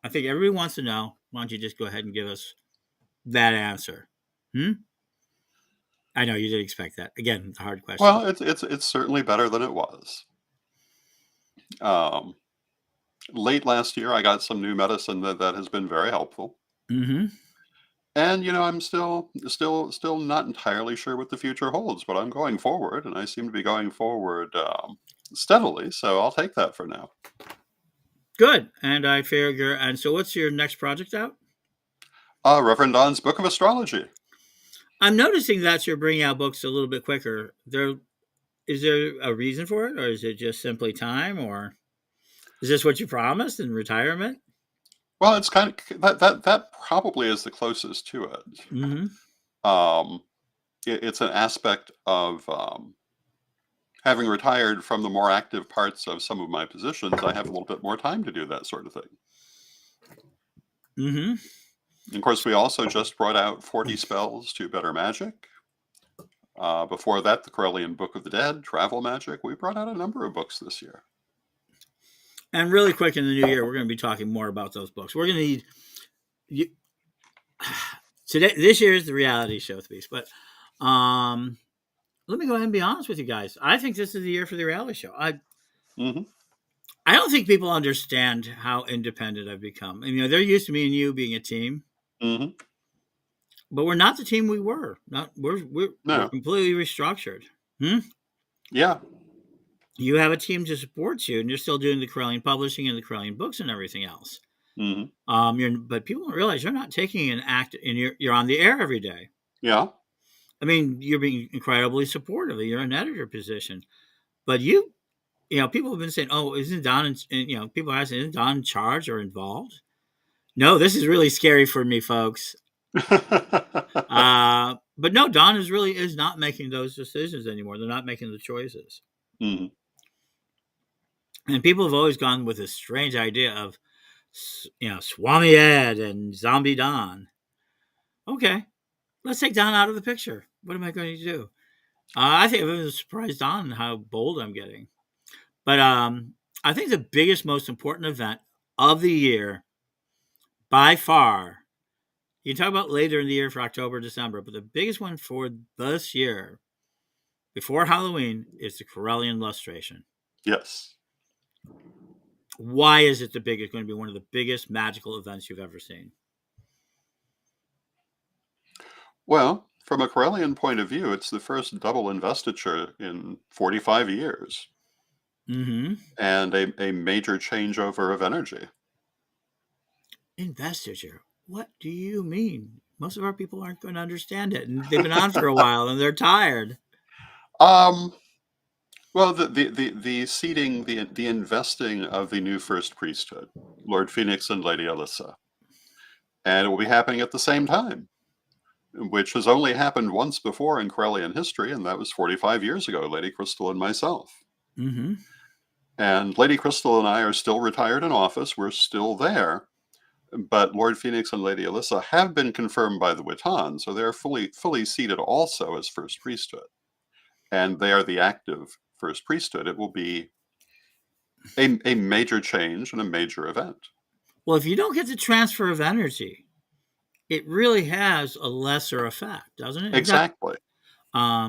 I think everybody wants to know. Why don't you just go ahead and give us that answer? I know you didn't expect that. Again, it's a hard question. Well, it's certainly better than it was. Late last year, I got some new medicine that has been very helpful. Mm-hmm. And I'm still not entirely sure what the future holds, but I'm going forward, and I seem to be going forward steadily. So I'll take that for now. Good. And I figure. And so, what's your next project out? Reverend Don's Book of Astrology. I'm noticing that you're bringing out books a little bit quicker. Is there a reason for it, or is it just simply time, or is this what you promised in retirement? Well, it's kind of that probably is the closest to it. Mm-hmm. It's an aspect of having retired from the more active parts of some of my positions. I have a little bit more time to do that sort of thing. Mm-hmm. And of course, we also just brought out 40 Spells to Better Magic. Before that, the Corellian Book of the Dead, Travel Magic. We brought out a number of books this year. And really quick in the new year, we're going to be talking more about those books. We're going to need today. This year is the reality show piece, but let me go ahead and be honest with you guys. I think this is the year for the reality show. I don't think people understand how independent I've become. They're used to me and you being a team. Mm-hmm. But we're not the team we were. We're completely restructured. Yeah. You have a team to support you, and you're still doing the Corellian publishing and the Corellian books and everything else. Mm-hmm. But people don't realize you're not taking an act, and you're on the air every day. Yeah. You're being incredibly supportive. You're in an editor position, but people have been saying, "Oh, isn't Don?" People are asking, "Isn't Don in charge or involved?" No, this is really scary for me, folks. But no, Don is not making those decisions anymore. They're not making the choices. Mm-hmm. And people have always gone with this strange idea of, Swami Ed and Zombie Don. Okay, let's take Don out of the picture. What am I going to do? I think I'm surprised Don how bold I'm getting. But I think the biggest, most important event of the year, by far, you can talk about later in the year for October, December, but the biggest one for this year, before Halloween, is the Corellian Lustration. Yes. Why is it going to be one of the biggest magical events you've ever seen? Well, from a Corellian point of view, it's the first double investiture in 45 years Mm-hmm. and a major changeover of energy. Investiture. What do you mean? Most of our people aren't going to understand it, and they've been on for a while, and they're tired. Um, well, the seating, the investing of the new first priesthood, Lord Phoenix and Lady Alyssa, and it will be happening at the same time, which has only happened once before in Corellian history, and that was 45 years ago, Lady Crystal and myself. Mm-hmm. And Lady Crystal and I are still retired in office. We're still there. But Lord Phoenix and Lady Alyssa have been confirmed by the Witan, so they're fully seated also as First Priesthood. And they are the active First Priesthood. It will be a major change and a major event. Well, if you don't get the transfer of energy, it really has a lesser effect, doesn't it? Exactly. I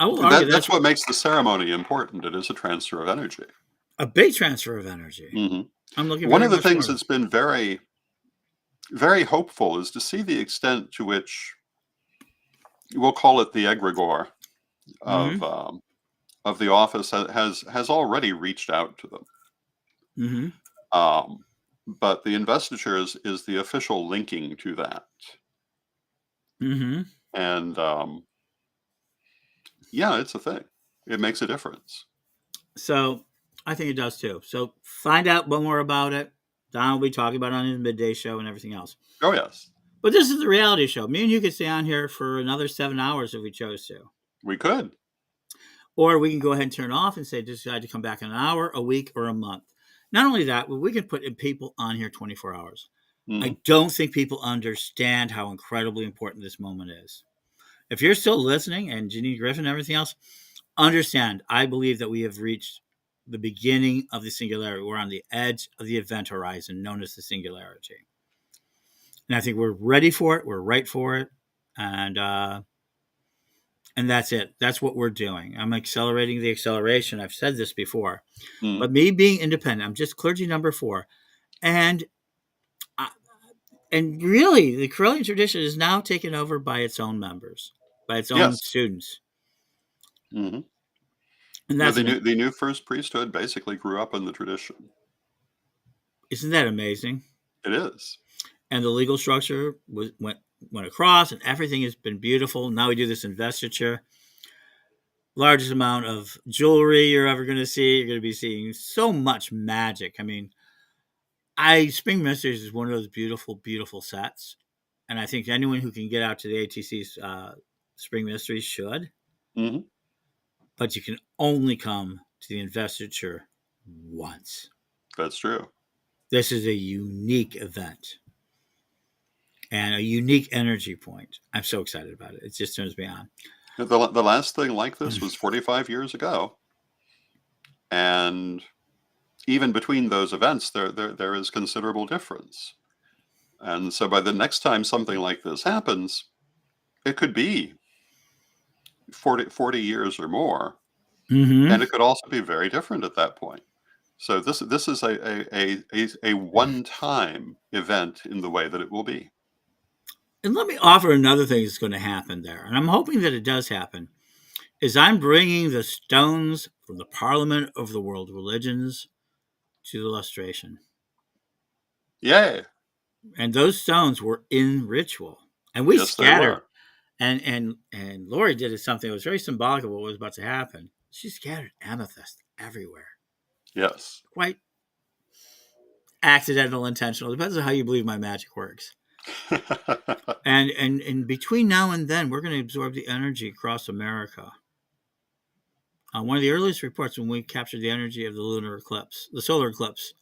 will argue That's what makes the ceremony important. It is a transfer of energy. A big transfer of energy. Mm-hmm. I'm looking. One of the things that's been very, very hopeful is to see the extent to which we'll call it the egregore of the office has already reached out to them. Mm-hmm. But the investiture is the official linking to that. Mm-hmm. And yeah, it's a thing. It makes a difference. So I think it does too. So find out more about it. Don will be talking about it on his midday show and everything else. Oh, yes. But this is the reality show. Me and you could stay on here for another 7 hours if we chose to. We could. Or we can go ahead and turn it off and say, decide to come back in an hour, a week, or a month. Not only that, but we can put people on here 24 hours. Mm-hmm. I don't think people understand how incredibly important this moment is. If you're still listening, and Janine Griffin and everything else, understand, I believe that we have reached the beginning of the singularity. We're on the edge of the event horizon known as the singularity. And I think we're ready for it. We're right for it. And that's it. That's what we're doing. I'm accelerating the acceleration. I've said this before. Mm-hmm. But me being independent, I'm just clergy number 4. And really, the Corellian tradition is now taken over by its own members, by its own students. Mm-hmm. And that's the new first priesthood basically grew up in the tradition. Isn't that amazing? It is. And the legal structure went across, and everything has been beautiful. Now we do this investiture. Largest amount of jewelry you're ever going to see. You're going to be seeing so much magic. I mean, Spring Mysteries is one of those beautiful, beautiful sets. And I think anyone who can get out to the ATC's Spring Mysteries should. Mm-hmm. But you can only come to the investiture once. That's true. This is a unique event and a unique energy point. I'm so excited about it. It just turns me on. The last thing like this was 45 years ago. And even between those events, there is considerable difference. And so by the next time something like this happens, it could be 40 years or more. Mm-hmm. And it could also be very different at that point. So this is a one-time event in the way that it will be. And let me offer another thing that's going to happen there, and I'm hoping that it does happen, is I'm bringing the stones from the Parliament of the World Religions to the lustration. Yay. And those stones were in ritual. And we scattered. And Lori did something that was very symbolic of what was about to happen. She scattered amethyst everywhere. Yes. Quite accidental, intentional. Depends on how you believe my magic works. and between now and then, we're going to absorb the energy across America. One of the earliest reports when we captured the energy of the lunar eclipse, the solar eclipse,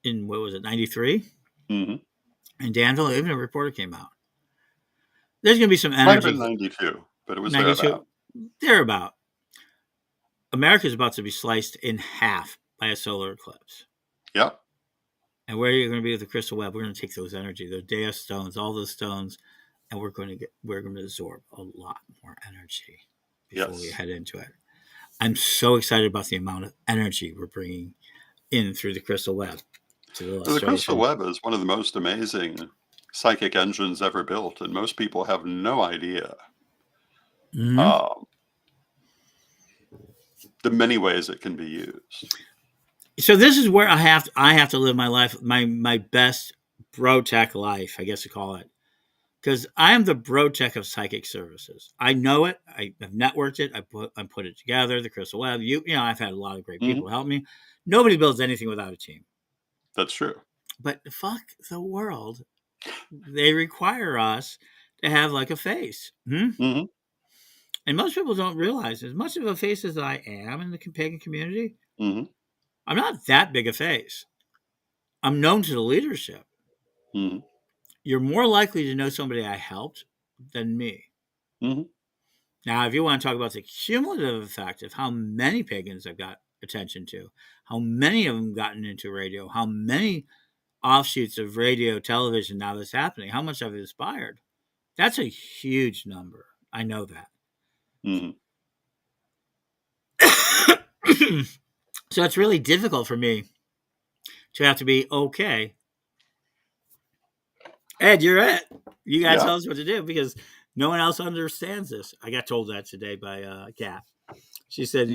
in, what was it, 93? Mm-hmm. In Danville, even a reporter came out. There's going to be some energy. Might have been 92, but it was 92. Thereabout. America's about to be sliced in half by a solar eclipse. Yep. And where are you going to be with the crystal web? We're going to take those energy, those Deus stones, all those stones, and we're going to absorb a lot more energy before we head into it. I'm so excited about the amount of energy we're bringing in through the crystal web. The crystal web is one of the most amazing psychic engines ever built, and most people have no idea Mhm. the many ways it can be used. So this is where I have to live my life, my best bro tech life, I guess you call it, because I am the bro tech of psychic services. I know it. I've networked it. I put it together. The Crystal Web. I've had a lot of great people help me. Nobody builds anything without a team. That's true. But fuck the world. They require us to have like a face. Hmm. And most people don't realize, as much of a face as I am in the pagan community, Hmm. I'm not that big a face. I'm known to the leadership. Hmm. You're more likely to know somebody I helped than me. Hmm. Now, if you want to talk about the cumulative effect of how many pagans I've got attention to, how many of them gotten into radio, how many offshoots of radio, television now that's happening, how much I've inspired, that's a huge number. I know that. Hmm. So it's really difficult for me to have to be okay. Ed, you're it. You got to Yeah. tell us what to do because no one else understands this. I got told that today by Kat. She said,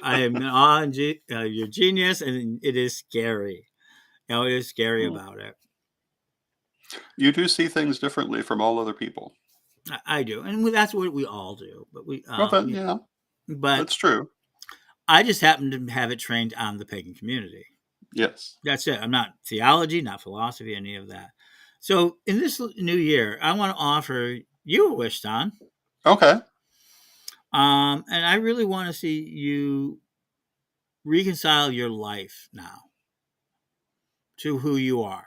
I am in awe and your genius, and it is scary. It is scary about it. You do see things differently from all other people. I do. And that's what we all do. But Yeah, but that's true. I just happen to have it trained on the pagan community. Yes. That's it. I'm not theology, not philosophy, any of that. So in this new year, I want to offer you a wish, Don. Okay. And I really want to see you reconcile your life now to who you are.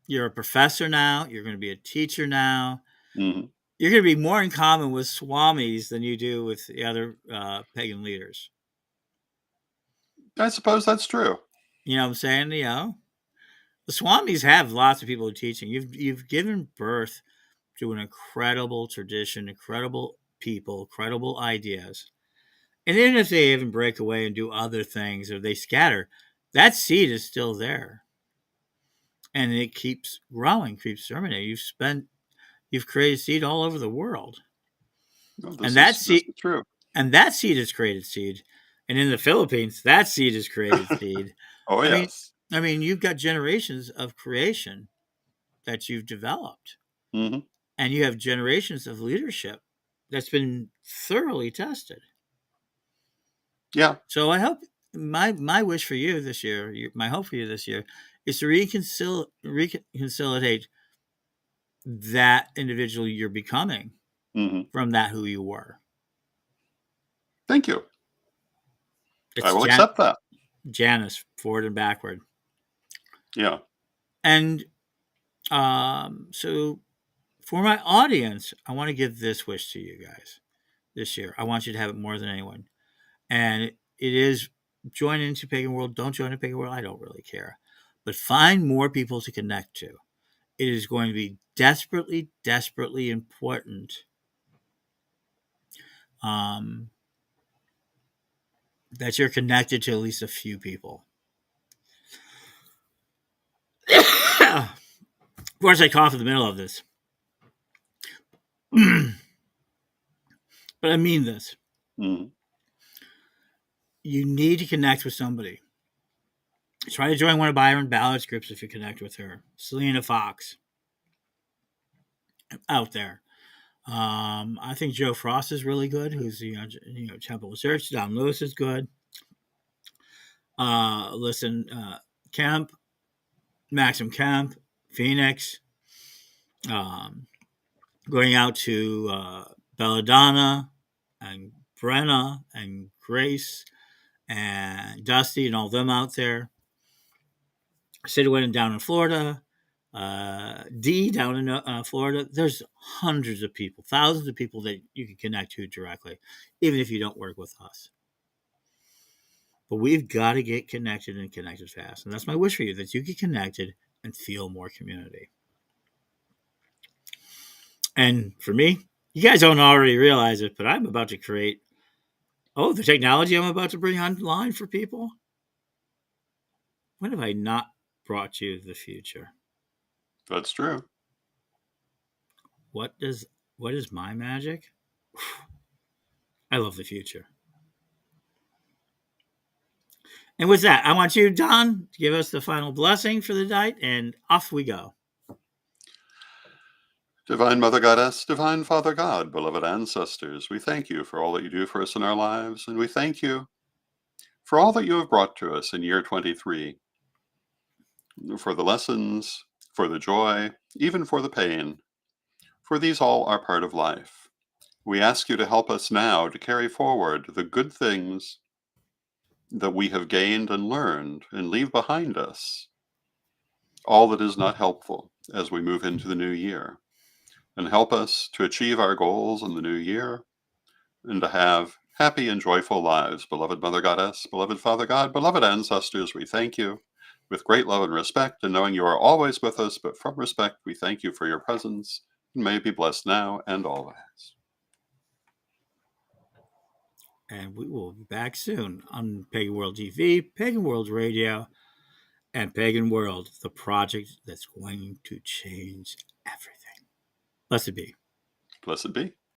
You're a professor now. You're going to be a teacher now. Hmm. You're going to be more in common with swamis than you do with the other pagan leaders. I suppose that's true. You know what I'm saying? The swamis have lots of people teaching. You've given birth to an incredible tradition, incredible people, incredible ideas. And even if they even break away and do other things or they scatter, that seed is still there. And it keeps growing, keeps germinating. You've created seed all over the world. No, And that this seed is true. and that seed is created seed. And in the Philippines, that seed is created seed. Oh, yes. I mean, you've got generations of creation that you've developed. Hmm. And you have generations of leadership that's been thoroughly tested. Yeah. So I hope my wish for you this year, my hope for you this year, is to reconciliate that individual you're becoming Hmm. from that who you were. Thank you. It's I will accept that. Janice, forward and backward. Yeah. And so for my audience, I want to give this wish to you guys this year. I want you to have it more than anyone. And it is join into Pagan World. Don't join a Pagan World. I don't really care. But find more people to connect to. It is going to be desperately, desperately important that you're connected to at least a few people. Of course, I cough in the middle of this. But I mean this. Hmm. You need to connect with somebody. Try to join one of Byron Ballard's groups if you connect with her. Selena Fox. Out there. I think Joe Frost is really good, who's Temple Church. Don Lewis is good. Kemp, Maxim Kemp, Phoenix. Going out to Belladonna and Brenna and Grace and Dusty and all them out there. Sidwin down in Florida. D down in Florida. There's hundreds of people, thousands of people that you can connect to directly, even if you don't work with us. But we've got to get connected and connected fast. And that's my wish for you, that you get connected and feel more community. And for me, you guys don't already realize it, but I'm about to create the technology I'm about to bring online for people. When have I not brought you the future? That's true. What is my magic? I love the future. And with that, I want you, Don, to give us the final blessing for the night, and off we go. Divine Mother Goddess, Divine Father God, beloved ancestors, we thank you for all that you do for us in our lives, and we thank you for all that you have brought to us in year 23, for the lessons, for the joy, even for the pain, for these all are part of life. We ask you to help us now to carry forward the good things that we have gained and learned and leave behind us all that is not helpful as we move into the new year, and help us to achieve our goals in the new year and to have happy and joyful lives. Beloved Mother Goddess, beloved Father God, beloved ancestors, we thank you with great love and respect, and knowing you are always with us, but from respect, we thank you for your presence, and may it be blessed now and always. And we will be back soon on Pagan World TV, Pagan World Radio, and Pagan World, the project that's going to change everything. Blessed be. Blessed be.